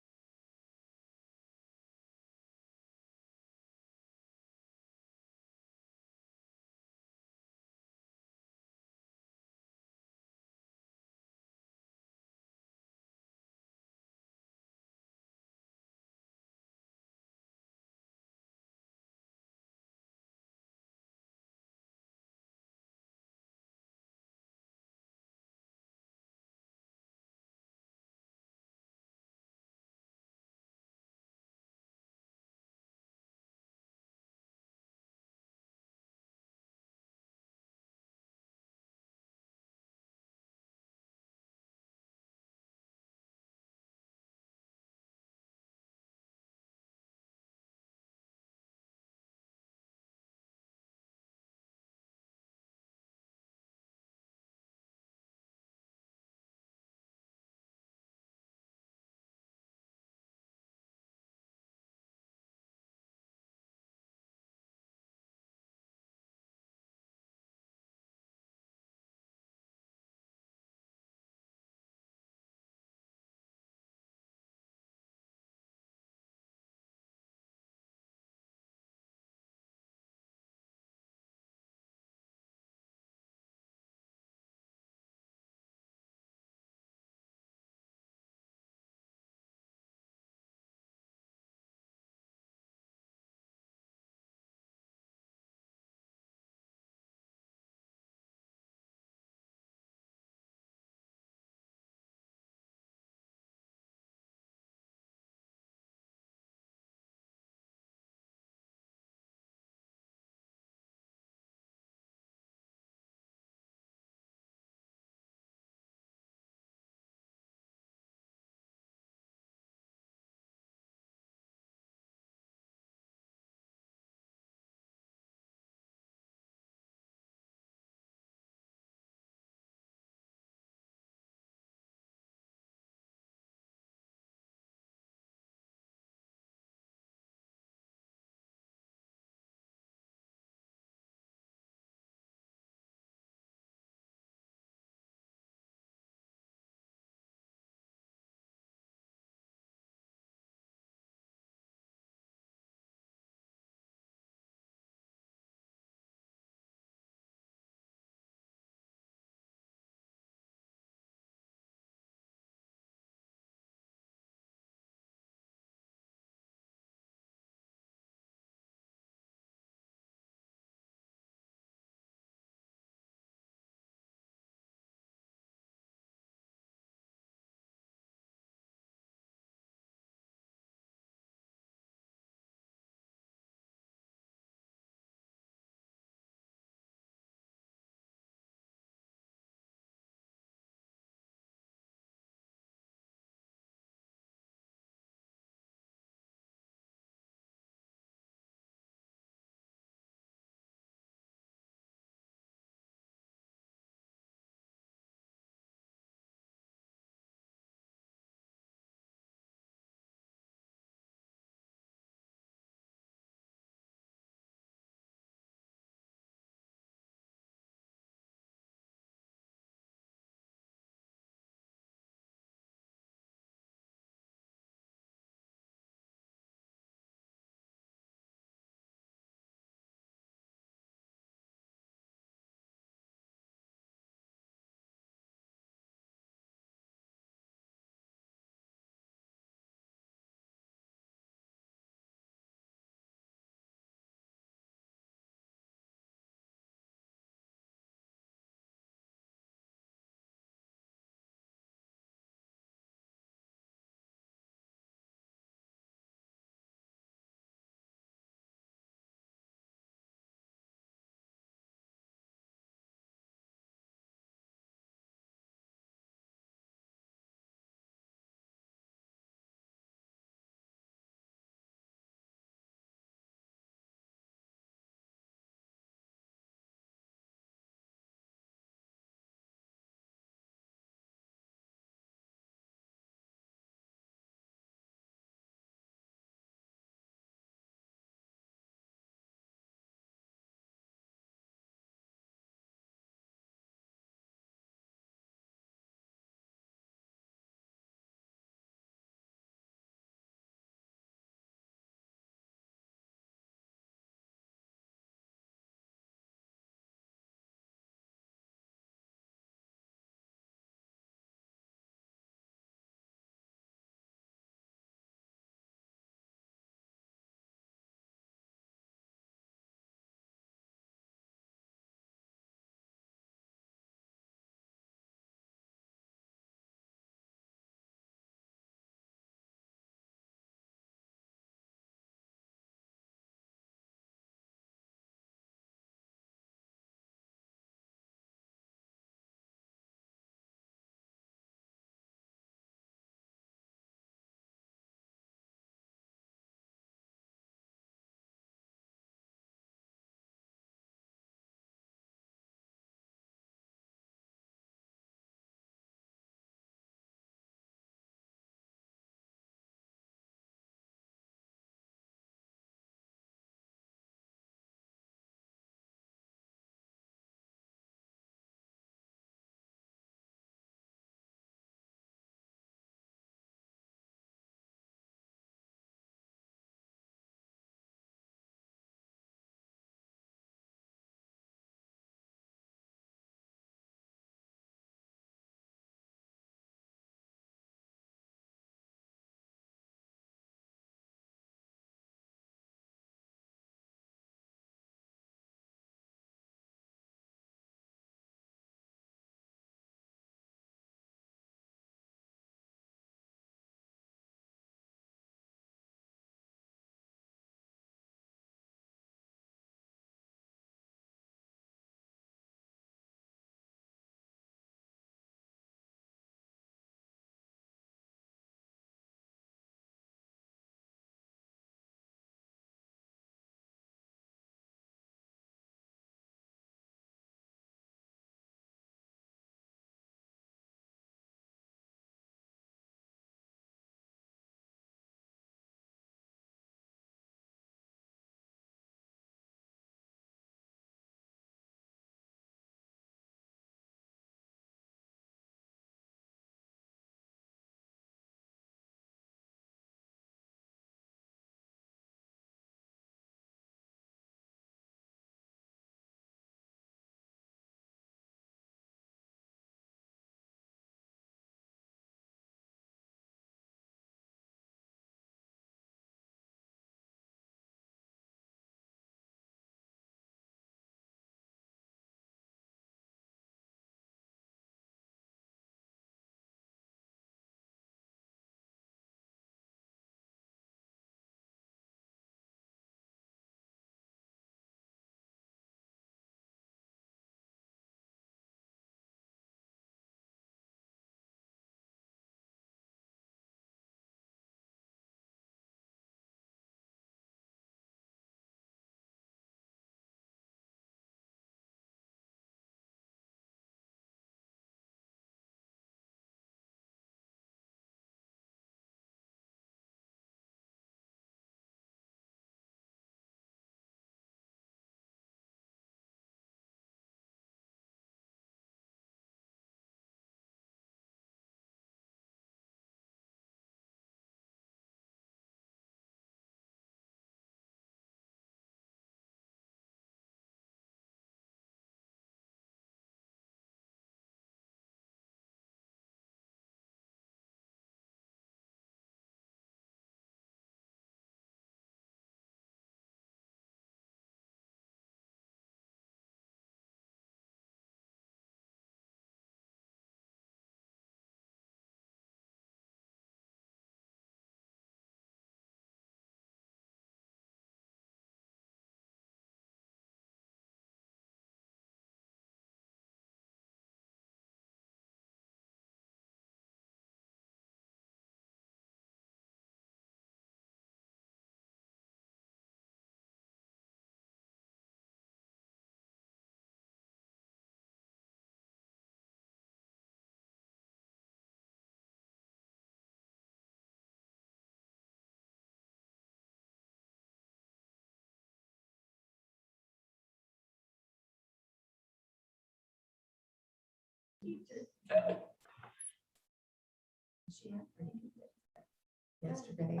Yesterday.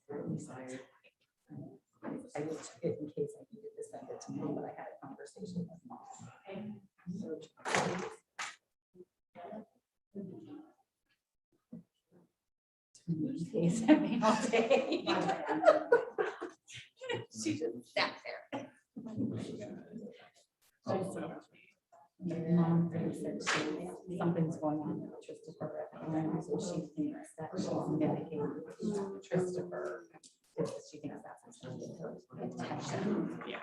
Really tired. I just took it in case I needed to send it to mom, but I had a conversation with mom. I'm so tired. In case I may all day. She just sat there. Mom said something's going on with Christopher, and so she thinks that she's mimicking Christopher. Because she thinks that's attention. Yeah.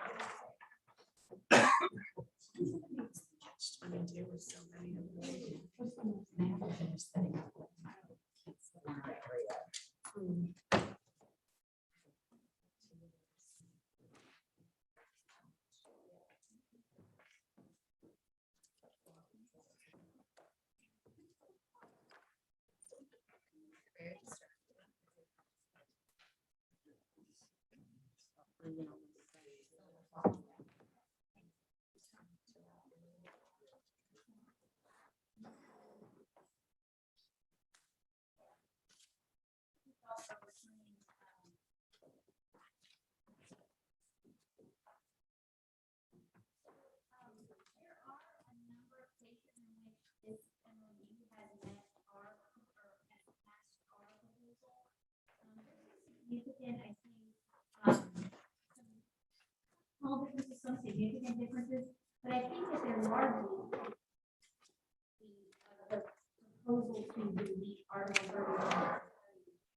Setting up with my kids in our area. Significant, I think, small differences, some significant differences, but I think that they're largely the proposal to delete Article 31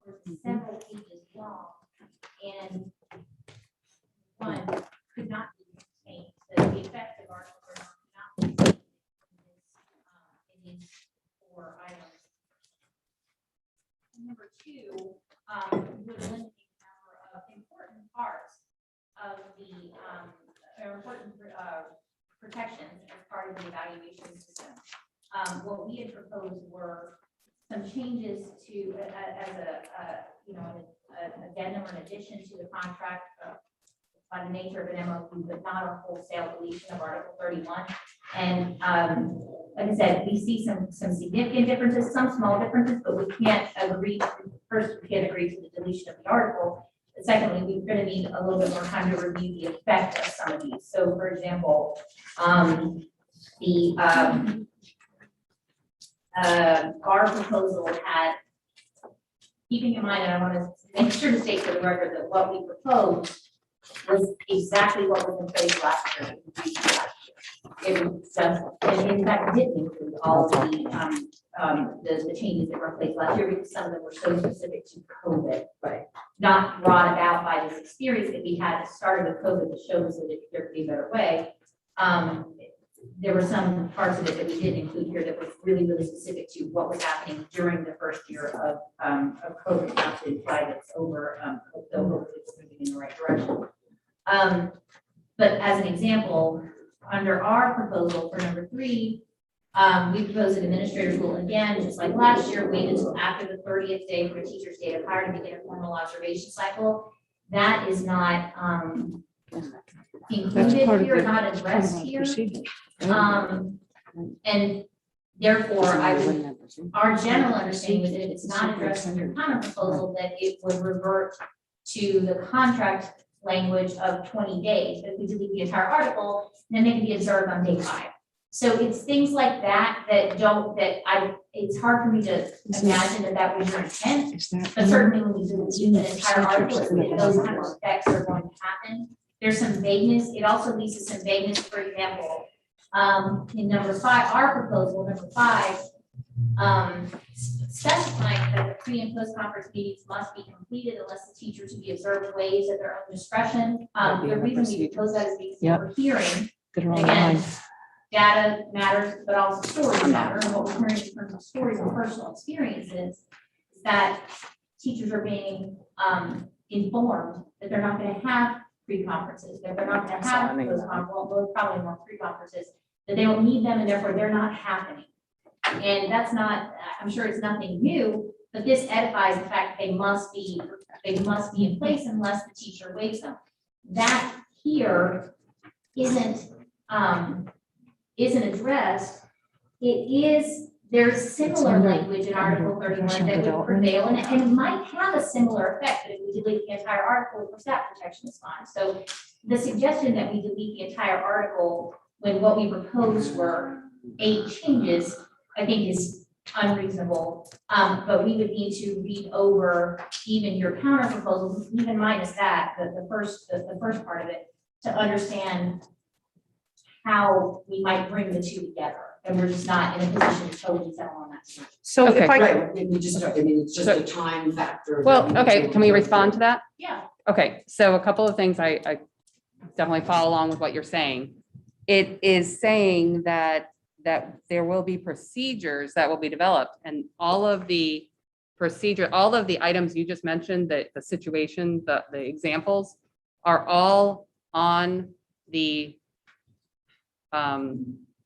was several pages long, and one could not be changed. The effect of Article 31 could not be changed in these 4 items. And number 2, would limit the number of important parts of the important protections as part of the evaluation system. What we had proposed were some changes to as an addendum or an addition to the contract by the nature of an MOU, but not a wholesale deletion of Article 31. And like I said, we see some significant differences, some small differences, but we can't agree. First, we can't agree to the deletion of the article. But secondly, we're going to need a little bit more time to review the effect of some of these. So, for example, our proposal had, keeping in mind, and I want to make sure to state for the record that what we proposed was exactly what was in place last year. It was just, and in fact, didn't include all of the changes that were in place last year because some of them were so specific to COVID, but not brought about by this experience that we had that started with COVID that showed us that there could be a better way. There were some parts of it that we didn't include here that was really, really specific to what was happening during the first year of COVID, not to imply that it's over, though it's moving in the right direction. But as an example, under our proposal for number 3, we proposed an administrator's rule again, just like last year, wait until after the 30th day for a teacher's date of hire to begin a formal observation cycle. That is not included here, not addressed here. And therefore, our general understanding is that if it's not addressed in your counter proposal, that it would revert to the contract language of 20 days. But if we delete the entire article, then they can be observed on day 5. So it's things like that it's hard for me to imagine that was your intent. But certainly when we delete the entire article, those kind of effects are going to happen. There's some vagueness. It also leads to some vagueness, for example, in number 5, our proposal, number 5, specifying that the pre and post conference meetings must be completed unless the teacher to be observed waives at their own discretion. The reason we propose that is because we're hearing, again, data matters, but also stories matter. And what we're hearing in terms of stories and personal experiences is that teachers are being informed that they're not going to have pre-conferences, that they're not going to have those probably more pre-conferences, that they don't need them and therefore they're not happening. And that's not, I'm sure it's nothing new, but this edifies the fact that they must be in place unless the teacher waives them. That here isn't isn't addressed, there's similar under- language in Article 31 professional that would development. prevail, and it might have a similar effect, but if we delete the entire article, for staff protection is fine. So the suggestion that we delete the entire article when what we proposed were 8 changes, I think is unreasonable. But we would need to read over even your counter proposals, even minus that, the first part of it, to understand how we might bring the two together. And we're just not in a position to totally settle on that. So if Okay. I, Right, we just, I mean, it's just a time factor. Well, okay, can we respond to that? Yeah. Okay, so a couple of things I definitely follow along with what you're saying. It is saying that there will be procedures that will be developed, and all of the items you just mentioned, the situation, the examples are all on the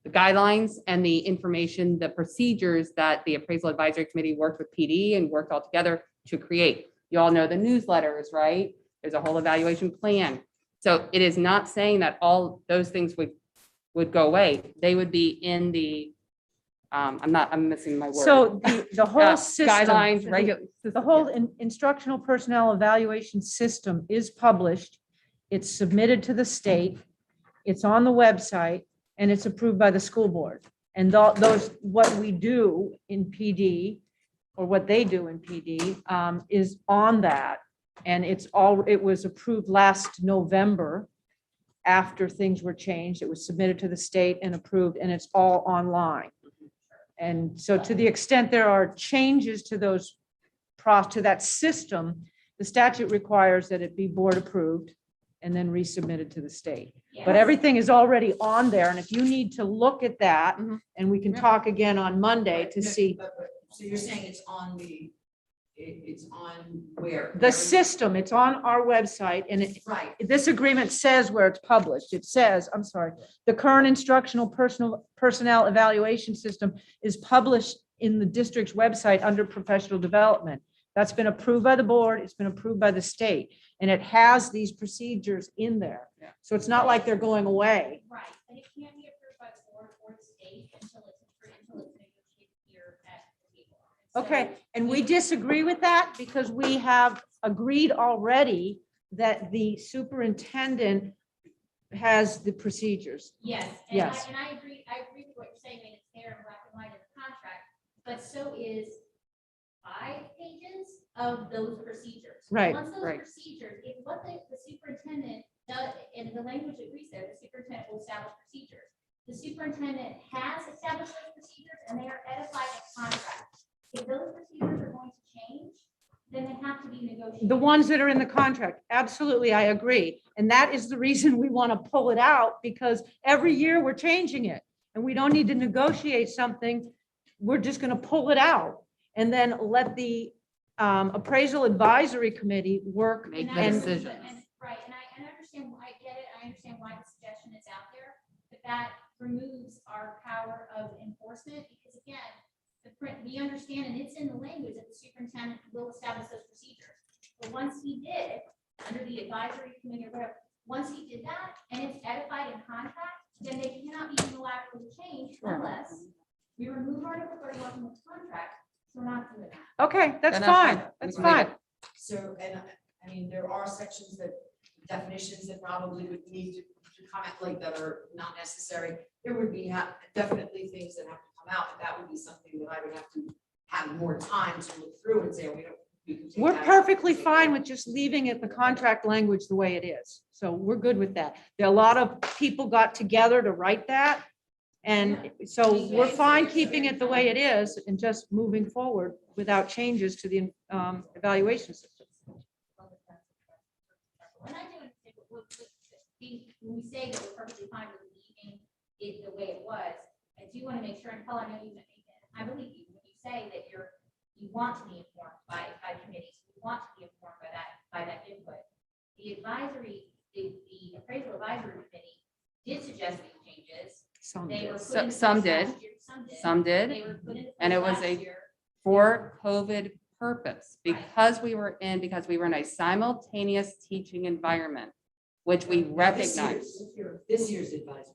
guidelines and the information, the procedures that the appraisal advisory committee worked with PD and worked all together to create. You all know the newsletters, right? There's a whole evaluation plan. So it is not saying that all those things would go away. They would be in the, I'm missing my word. so the whole system. Guidelines, The whole instructional personnel evaluation system is published. It's submitted to the state. It's on the website and it's approved by the school board. And those, what we do in PD or what they do in PD is on that. And it was approved last November after things were changed. It was submitted to the state and approved, and it's all online. And so to the extent there are changes to to that system, the statute requires that it be board approved and then resubmitted to the state. But everything is already on there, and if you need to look at that, and we can talk again on Monday to see So you're saying it's on it's on where? the system, it's on our website, and Right. this agreement says where it's published. It says, I'm sorry, the current instructional personnel evaluation system is published in the district's website under professional development. That's been approved by the board, it's been approved by the state, and it has these procedures in there. Yeah. So it's not like they're going away. Right, and it can't be approved by the board or the state until it's negotiated here at the table. So- Okay, and we disagree with that because we have agreed already that the superintendent has the procedures. Yes, Yes. and I agree with what you're saying, and it's there in black and white in the contract, but so is 5 pages of those procedures. Right, Once those right. procedures, if what the superintendent does, and the language agrees there, the superintendent will establish procedures. The superintendent has established those procedures and they are edified in contract. If those procedures are going to change, then they have to be negotiated. The ones that are in the contract, absolutely, I agree. And that is the reason we want to pull it out, because every year we're changing it. And we don't need to negotiate something, we're just going to pull it out. And then let the appraisal advisory committee work. Make And the I- decisions. Right, and I understand, I get it, I understand why the suggestion is out there, but that removes our power of enforcement, because again, we understand, and it's in the language that the superintendent will establish those procedures. But once he did, under the advisory committee or whatever, once he did that, and it's edified in contract, then they cannot be unilaterally changed unless we remove Article 31 from the contract, so we're not doing that. Okay, that's Then fine, We that's can leave fine. it. So, and I mean, there are sections definitions that probably would need to comment, like that are not necessary. There would be definitely things that have to come out, and that would be something that I would have to have more time to look through and say, we can take We're that out. perfectly fine with just leaving it, the contract language the way it is. So we're good with that. There are a lot of people got together to write that. And so we're fine keeping it the way it is and just moving forward without changes to the evaluation system. When I do, when we say that we're perfectly fine with leaving it the way it was, I do want to make sure, and Paul, I know you, I believe you, when you say that you want to be informed by committees, you want to be informed by that input. The appraisal advisory committee did suggest these changes. Some They did. were put in Some place did. last year, Some They did, were put into and it place was last a- year. for COVID purpose, because we were in a simultaneous teaching environment, which we recognize. This year's advisory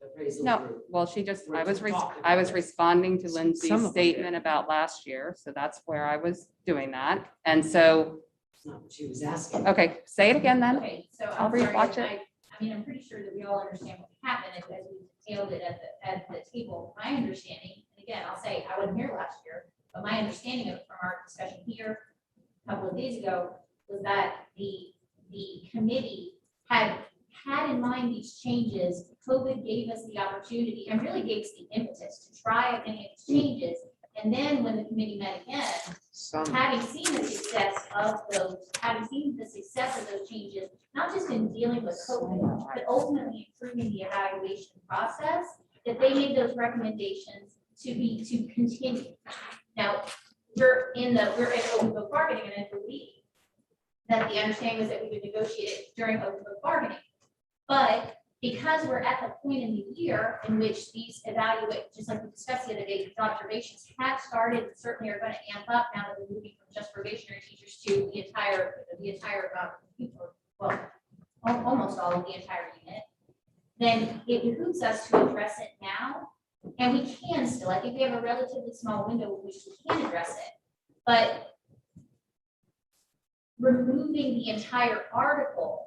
appraisal No, group. well, she just, We're I was, talking I was about it. responding to Some Lindsay's of them statement about last year, so that's where I was doing that. And so, That's not what she was asking. okay, say it again then. Okay, so I'll I'm sorry, rewatch it. I mean, I'm pretty sure that we all understand what happened as we detailed it at the table. My understanding, and again, I'll say, I wasn't here last year, but my understanding of it from our discussion here a couple of days ago was that the committee had in mind these changes. COVID gave us the opportunity and really gave us the impetus to try any of these changes. And then when the committee met again, having seen the success of those, changes, not just in dealing with COVID, but ultimately improving the evaluation process, that they made those recommendations to continue. Now, we're in open book bargaining, and I believe that the understanding was that we would negotiate it during open book bargaining. But because we're at the point in the year in which these just like we discussed the other day, these observations have started and certainly are going to amp up now that we're moving from just probationary teachers to the entire well, almost all of the entire unit, then it behooves us to address it now. And we can still, I think we have a relatively small window in which we can address it, but removing the entire article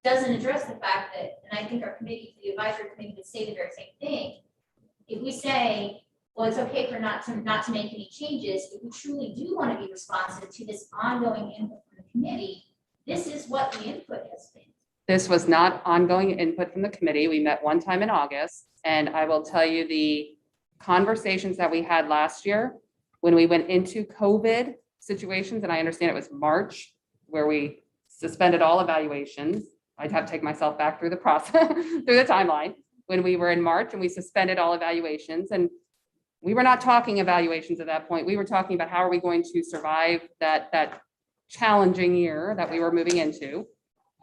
doesn't address the fact that, and I think our committee, the advisory committee would say the very same thing. If we say, well, it's okay for not to make any changes, if we truly do want to be responsive to this ongoing input from the committee, this is what the input has been. This was not ongoing input from the committee. We met one time in August, and I will tell you the conversations that we had last year when we went into COVID situations, and I understand it was March, where we suspended all evaluations. I'd have to take myself back through the process, through the timeline, when we were in March and we suspended all evaluations. And we were not talking evaluations at that point. We were talking about how are we going to survive that challenging year that we were moving into.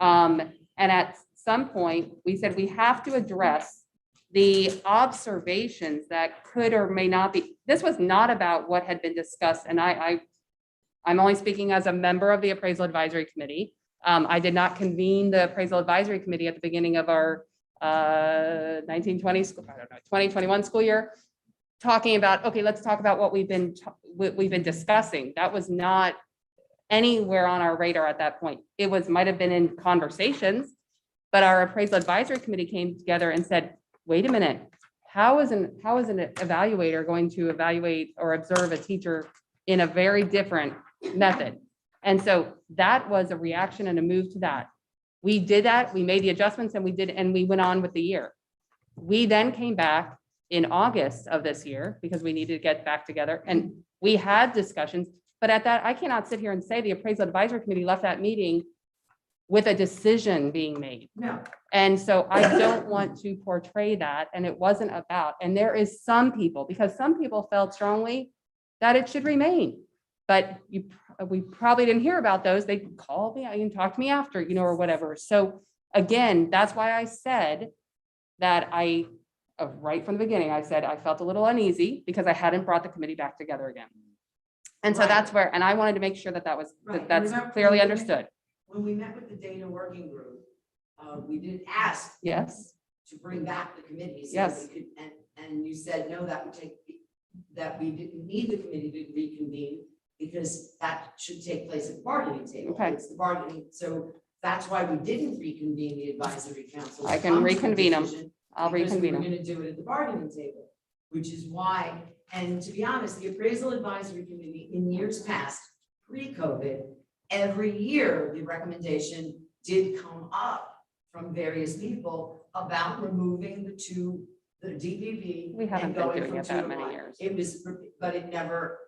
And at some point, we said we have to address the observations that could or may not be. This was not about what had been discussed. And I'm only speaking as a member of the Appraisal Advisory Committee. I did not convene the Appraisal Advisory Committee at the beginning of our 2021 school year, talking about, okay, let's talk about what we've been discussing. That was not anywhere on our radar at that point. It might have been in conversations, but our Appraisal Advisory Committee came together and said, wait a minute, how is an evaluator going to evaluate or observe a teacher in a very different method? And so that was a reaction and a move to that. We did that, we made the adjustments and we went on with the year. We then came back in August of this year because we needed to get back together and we had discussions, but at that, I cannot sit here and say the Appraisal Advisory Committee left that meeting with a decision being made. No. And so I don't want to portray that, and it wasn't about, and there is some people, because some people felt strongly that it should remain. But we probably didn't hear about those. They called me and talked to me after, or whatever. So again, that's why I said that right from the beginning, I said I felt a little uneasy because I hadn't brought the committee back together again. And so that's where, and I wanted to make sure that Right. that's Remember, clearly understood. When we met with the data working group, we did ask Yes, to bring back the committee. So Yes. we could, and you said, no, that we didn't need the committee to reconvene because that should take place at the bargaining table. Okay. It's the bargaining, so that's why we didn't reconvene the advisory council. I can reconvene them. I'll Because we reconvene were them. gonna do it at the bargaining table, which is why, and to be honest, the Appraisal Advisory Committee in years past, pre-COVID, every year, the recommendation did come up from various people about removing the DPP. We haven't and been going doing from it that 2 to many 1. years. It was, but it never.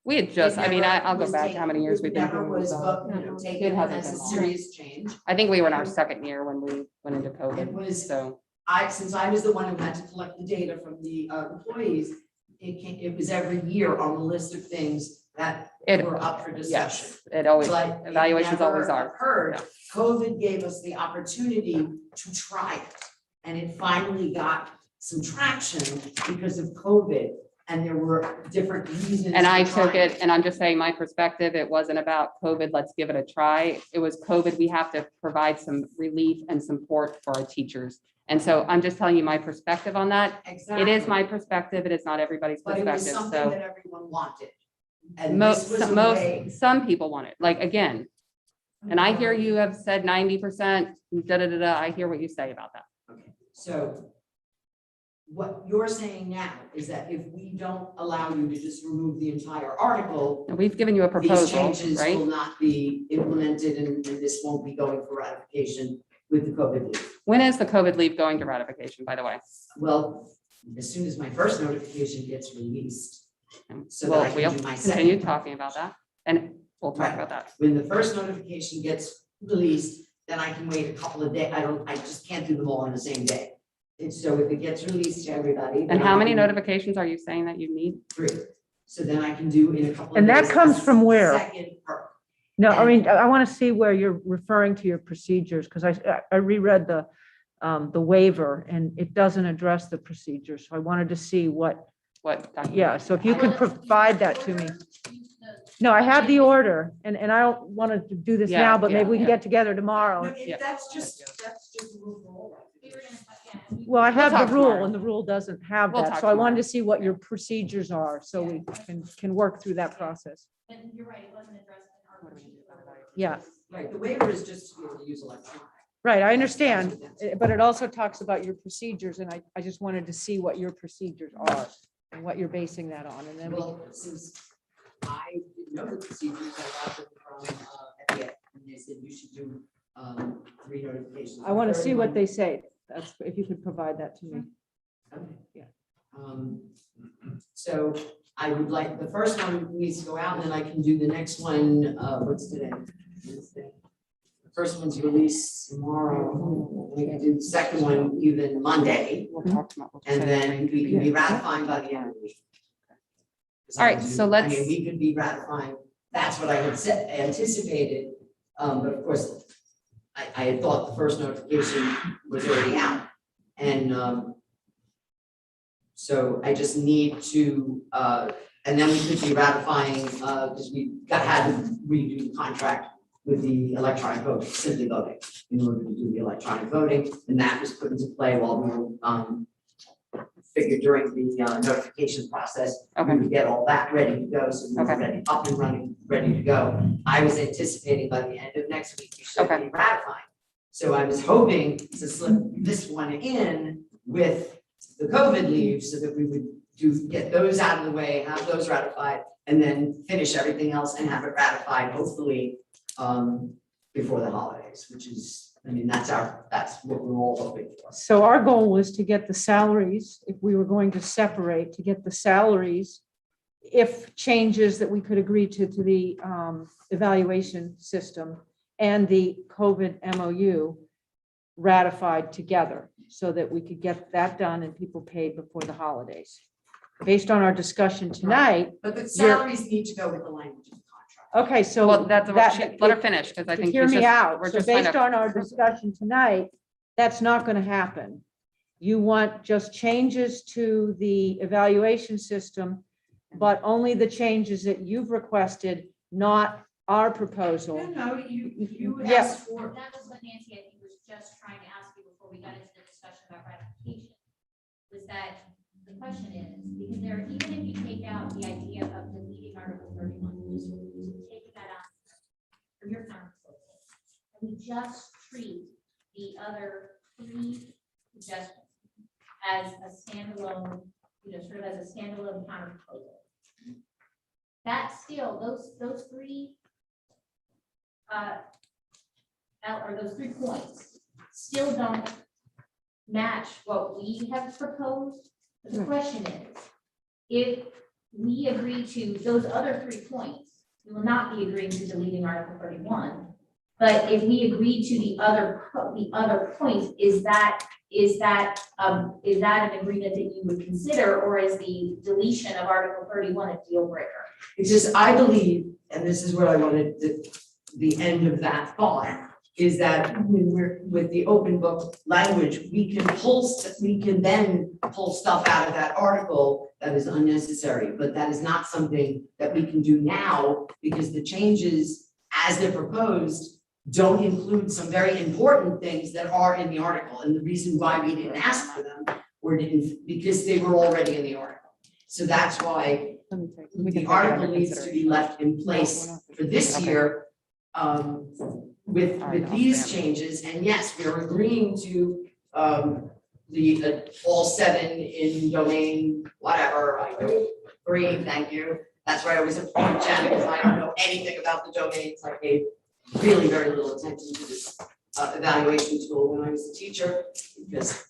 We had just, it never I'll go was back to how many years we've been never doing was, this. It taken hasn't as a been long. serious change. I think we were in our second year when we went into It COVID, was, so. since I was the one who had to collect the data from the employees, it was every year on the list of things that It- were up for discussion. Yes, it always, But it evaluations never always are. occurred. Yeah. COVID gave us the opportunity to try it, and it finally got some traction because of COVID. and there were different reasons. And I for took trying it, and I'm just saying my perspective, it wasn't about COVID, let's give it a try. It was COVID, we have to provide some relief and support for our teachers. And so I'm just telling you my perspective on that. Exactly. It is my perspective, it is not everybody's But it was perspective, something so. that everyone wanted. And this was a Most, way, some people want it, like, again, and I hear you have said 90%, I hear what you say about that. okay, so what you're saying now is that if we don't allow you to just remove the entire article, And we've given you a these proposal, changes right? will not be implemented and this won't be going for ratification with the COVID leave. When is the COVID leave going to ratification, by the way? Well, as soon as my first notification gets released, so that Well, I we'll can do my continue second. talking about that, and we'll talk Right. about that. When the first notification gets released, then I can wait a couple of days. I just can't do them all on the same day. And so if it gets released to everybody. then And how I many can- notifications are you saying that you need? 3. So then I can do in a couple of And that days comes a from where? Second perk. No, I mean, I want to see where you're referring to your procedures, because I reread the waiver and it doesn't address the procedures. So I wanted to see what, yeah, so if you could provide that to me. No, I have the order and I don't want to do this Yeah, now, but maybe we can yeah. get together tomorrow. No, Yeah. that's just a rule for all We were ratifications. gonna, yeah. Well, I have talk the rule tomorrow. and the rule doesn't have We'll that. talk So I wanted tomorrow. to see what your procedures are so we can work through that process. But you're right, it wasn't addressed in our. What are we gonna do about it? Yeah, Right, the waiver is just to be able to use electronic. right. I understand. But it also talks about your procedures and I just wanted to see what your procedures are and what you're basing that on. And then we Well, since I didn't know the procedures, I got them from FBA, and they said you should do 3 notifications. I want to see what Third they say. That's, if you could provide that to me. one- Okay. Yeah. So I would like, the first one needs to go out, and then I can do the next one, what's today? Wednesday. The first one's released tomorrow, we can do the second one even Monday, We'll talk tomorrow. We'll and decide then everything. we can be ratifying by the end of the week. All right, so let's- I mean, we could be ratifying, that's what I had anticipated, but of course, I had thought the first notification was already out. And so I just need to, and then we could be ratifying, because had to redo the contract with the electronic voting, simply voting, in order to do the electronic voting, and that was put into play while we were, figured during the notification process. Okay. We would get all that ready to go, so we were Okay. ready, up and running, ready to go. I was anticipating by the end of next week, we should Okay. be ratifying. So I was hoping to slip this one in with the COVID leave so that we would get those out of the way, have those ratified, and then finish everything else and have it ratified, hopefully, before the holidays, which is, I mean, that's what we're all hoping for. So our goal was to get the salaries, if we were going to separate, to get the salaries, if changes that we could agree to the evaluation system and the COVID MOU ratified together so that we could get that done and people paid before the holidays. Based on our discussion tonight, But the salaries need to go with the language of the contract. okay, so. Well, that's, that- let her finish, because I think. Hear it's me just- out. We're So just trying based to, on our discussion tonight, that's not going to happen. You want just changes to the evaluation system, but only the changes that you've requested, not our proposal. No, you Yeah. asked for. That was what Nancy, I think, was just trying to ask you before we got into the discussion about ratification. Was that the question is, because there, even if you take out the idea of deleting Article 31, just taking that out from your current proposal, and we just treat the other 3 suggestions as a standalone, sort of as a standalone counter proposal. That still, those 3 or those 3 points still don't match what we have proposed. But the question is, if we agree to those other 3 points, we will not be agreeing to deleting Article 31. But if we agree to the other points, is that an agreement that you would consider, or is the deletion of Article 31 a deal breaker? It's just, I believe, and this is what I wanted, the end of that thought, is that when we're with the open book language, we can then pull stuff out of that article that is unnecessary, but that is not something that we can do now because the changes as they're proposed don't include some very important things that are in the article. And the reason why we didn't ask for them or didn't, because they were already in the article. So that's why the article needs to be left in place for this year with these changes. And yes, we are agreeing to the all 7 in domain, whatever, I don't agree, thank you. That's why I always applaud Jen, because I don't know anything about the domains. I paid really very little attention to this evaluation tool when I was a teacher, because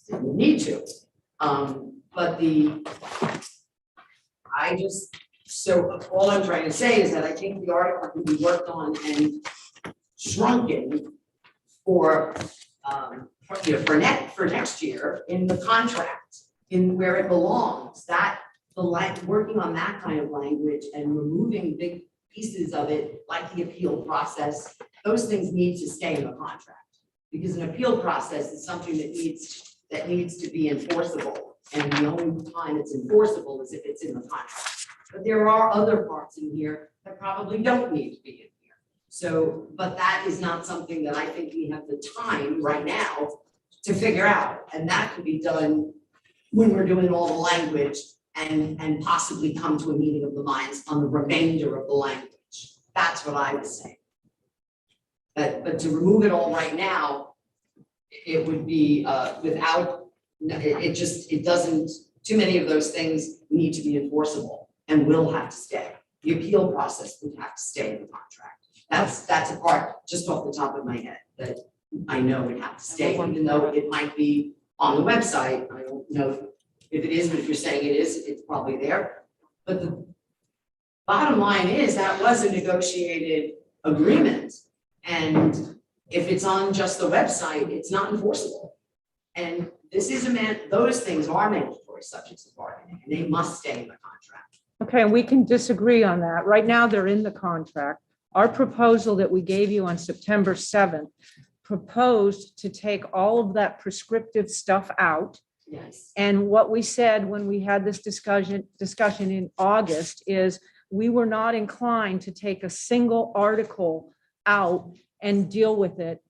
didn't need to. But so all I'm trying to say is that I think the article can be worked on and shrunken for next year in the contract, in where it belongs. That working on that kind of language and removing big pieces of it, like the appeal process, those things need to stay in the contract. Because an appeal process is something that needs to be enforceable. And the only time it's enforceable is if it's in the contract. But there are other parts in here that probably don't need to be in here. So, but that is not something that I think we have the time right now to figure out. And that could be done when we're doing all the language and possibly come to a meeting of the minds on the remainder of the language. That's what I was saying. But to remove it all right now, it would be it doesn't, too many of those things need to be enforceable and will have to stay. The appeal process would have to stay in the contract. That's a part, just off the top of my head, that I know would have to stay, even though it might be on the website. I don't know if it is, but if you're saying it is, it's probably there. But the bottom line is that was a negotiated agreement. And if it's on just the website, it's not enforceable. And this is those things are mandatory subjects of bargaining, and they must stay in the contract. Okay, and we can disagree on that. Right now, they're in the contract. Our proposal that we gave you on September 7th proposed to take all of that prescriptive stuff out. Yes. And what we said when we had this discussion in August is we were not inclined to take a single article out and deal with it.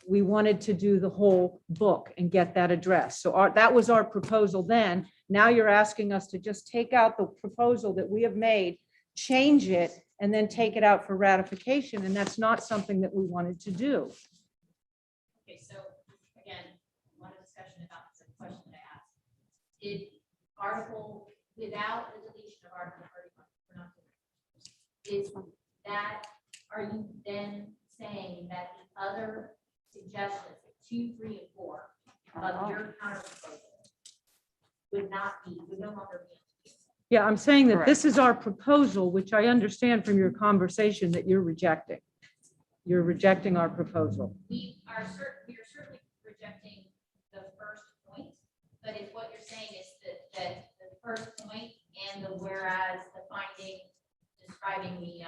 We wanted to do the whole book and get that addressed. So that was our proposal then. Now you're asking us to just take out the proposal that we have made, change it, and then take it out for ratification. And that's not something that we wanted to do. Okay, so again, one discussion about the question that I asked. Did article, without the deletion of article 31, we're not doing it. Is that, are you then saying that the other suggestions, 2, 3, and 4 of your counter proposal would no longer be? Yeah, I'm saying that Correct. this is our proposal, which I understand from your conversation that you're rejecting. You're rejecting our proposal. We are certainly rejecting the first point, but if what you're saying is that the first point and the whereas the finding describing the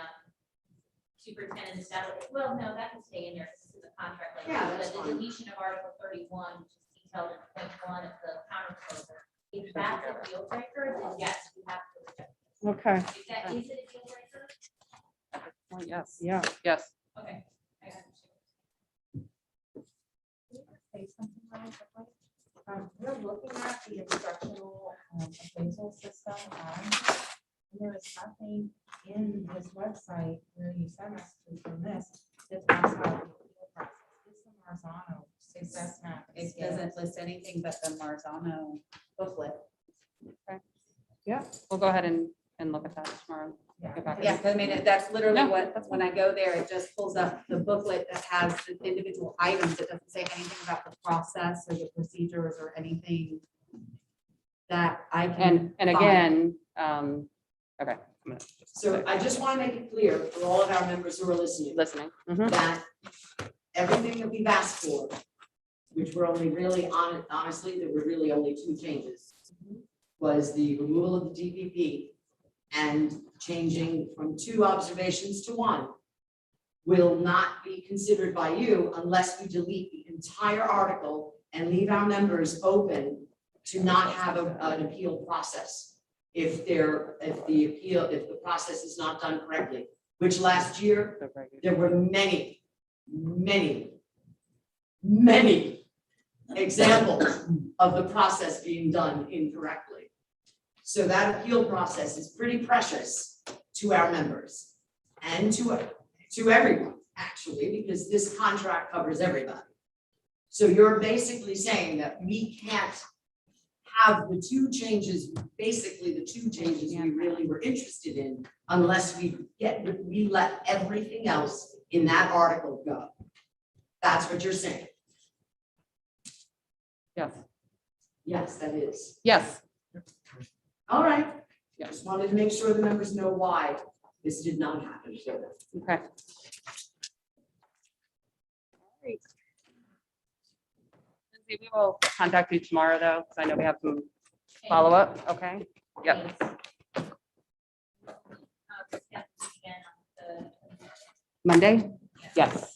superintendent's salary, well, no, that can stay in there. This is a contract like Yeah, that. that's But the fine. deletion of Article 31, which is detailed in point 1 of the counter proposal, if that's a deal breaker, then yes, we have to reject it. Okay. If that is it a deal breaker, Well, yes, Yeah. yes. okay. I understand. Say something really quickly. We're looking at the instructional appraisal system, and there is nothing in this website where you send us to from this that talks about the appeal process. It's the Marzano success map. It doesn't list anything but the Marzano booklet. We'll go ahead and look at that tomorrow. Get back to Yeah, I mean, that's literally No, what, when I go there, it just pulls up the booklet that has the individual items. It doesn't say anything about the process or the procedures or anything that I can. And find. again, okay. I'm gonna just So I just want to make it clear for all of our members who are listening, listening. Mhm. that everything that we've asked for, which were only really honestly, there were really only 2 changes, was the removal of the DPP and changing from 2 observations to 1, will not be considered by you unless we delete the entire article and leave our members open to not have an appeal process if the process is not done correctly, which last year, there were many examples of the process being done incorrectly. So that appeal process is pretty precious to our members and to everyone, actually, because this contract covers everybody. So you're basically saying that we can't have the two changes we really were interested in unless we let everything else in that article go. That's what you're saying. Yes, Yes, that is. yes, All right. Yeah. Just wanted to make sure the members know why this did not happen. okay. Lindsay, we will contact you tomorrow though, because I know we have some follow-up, okay? Yep. Monday? Yes.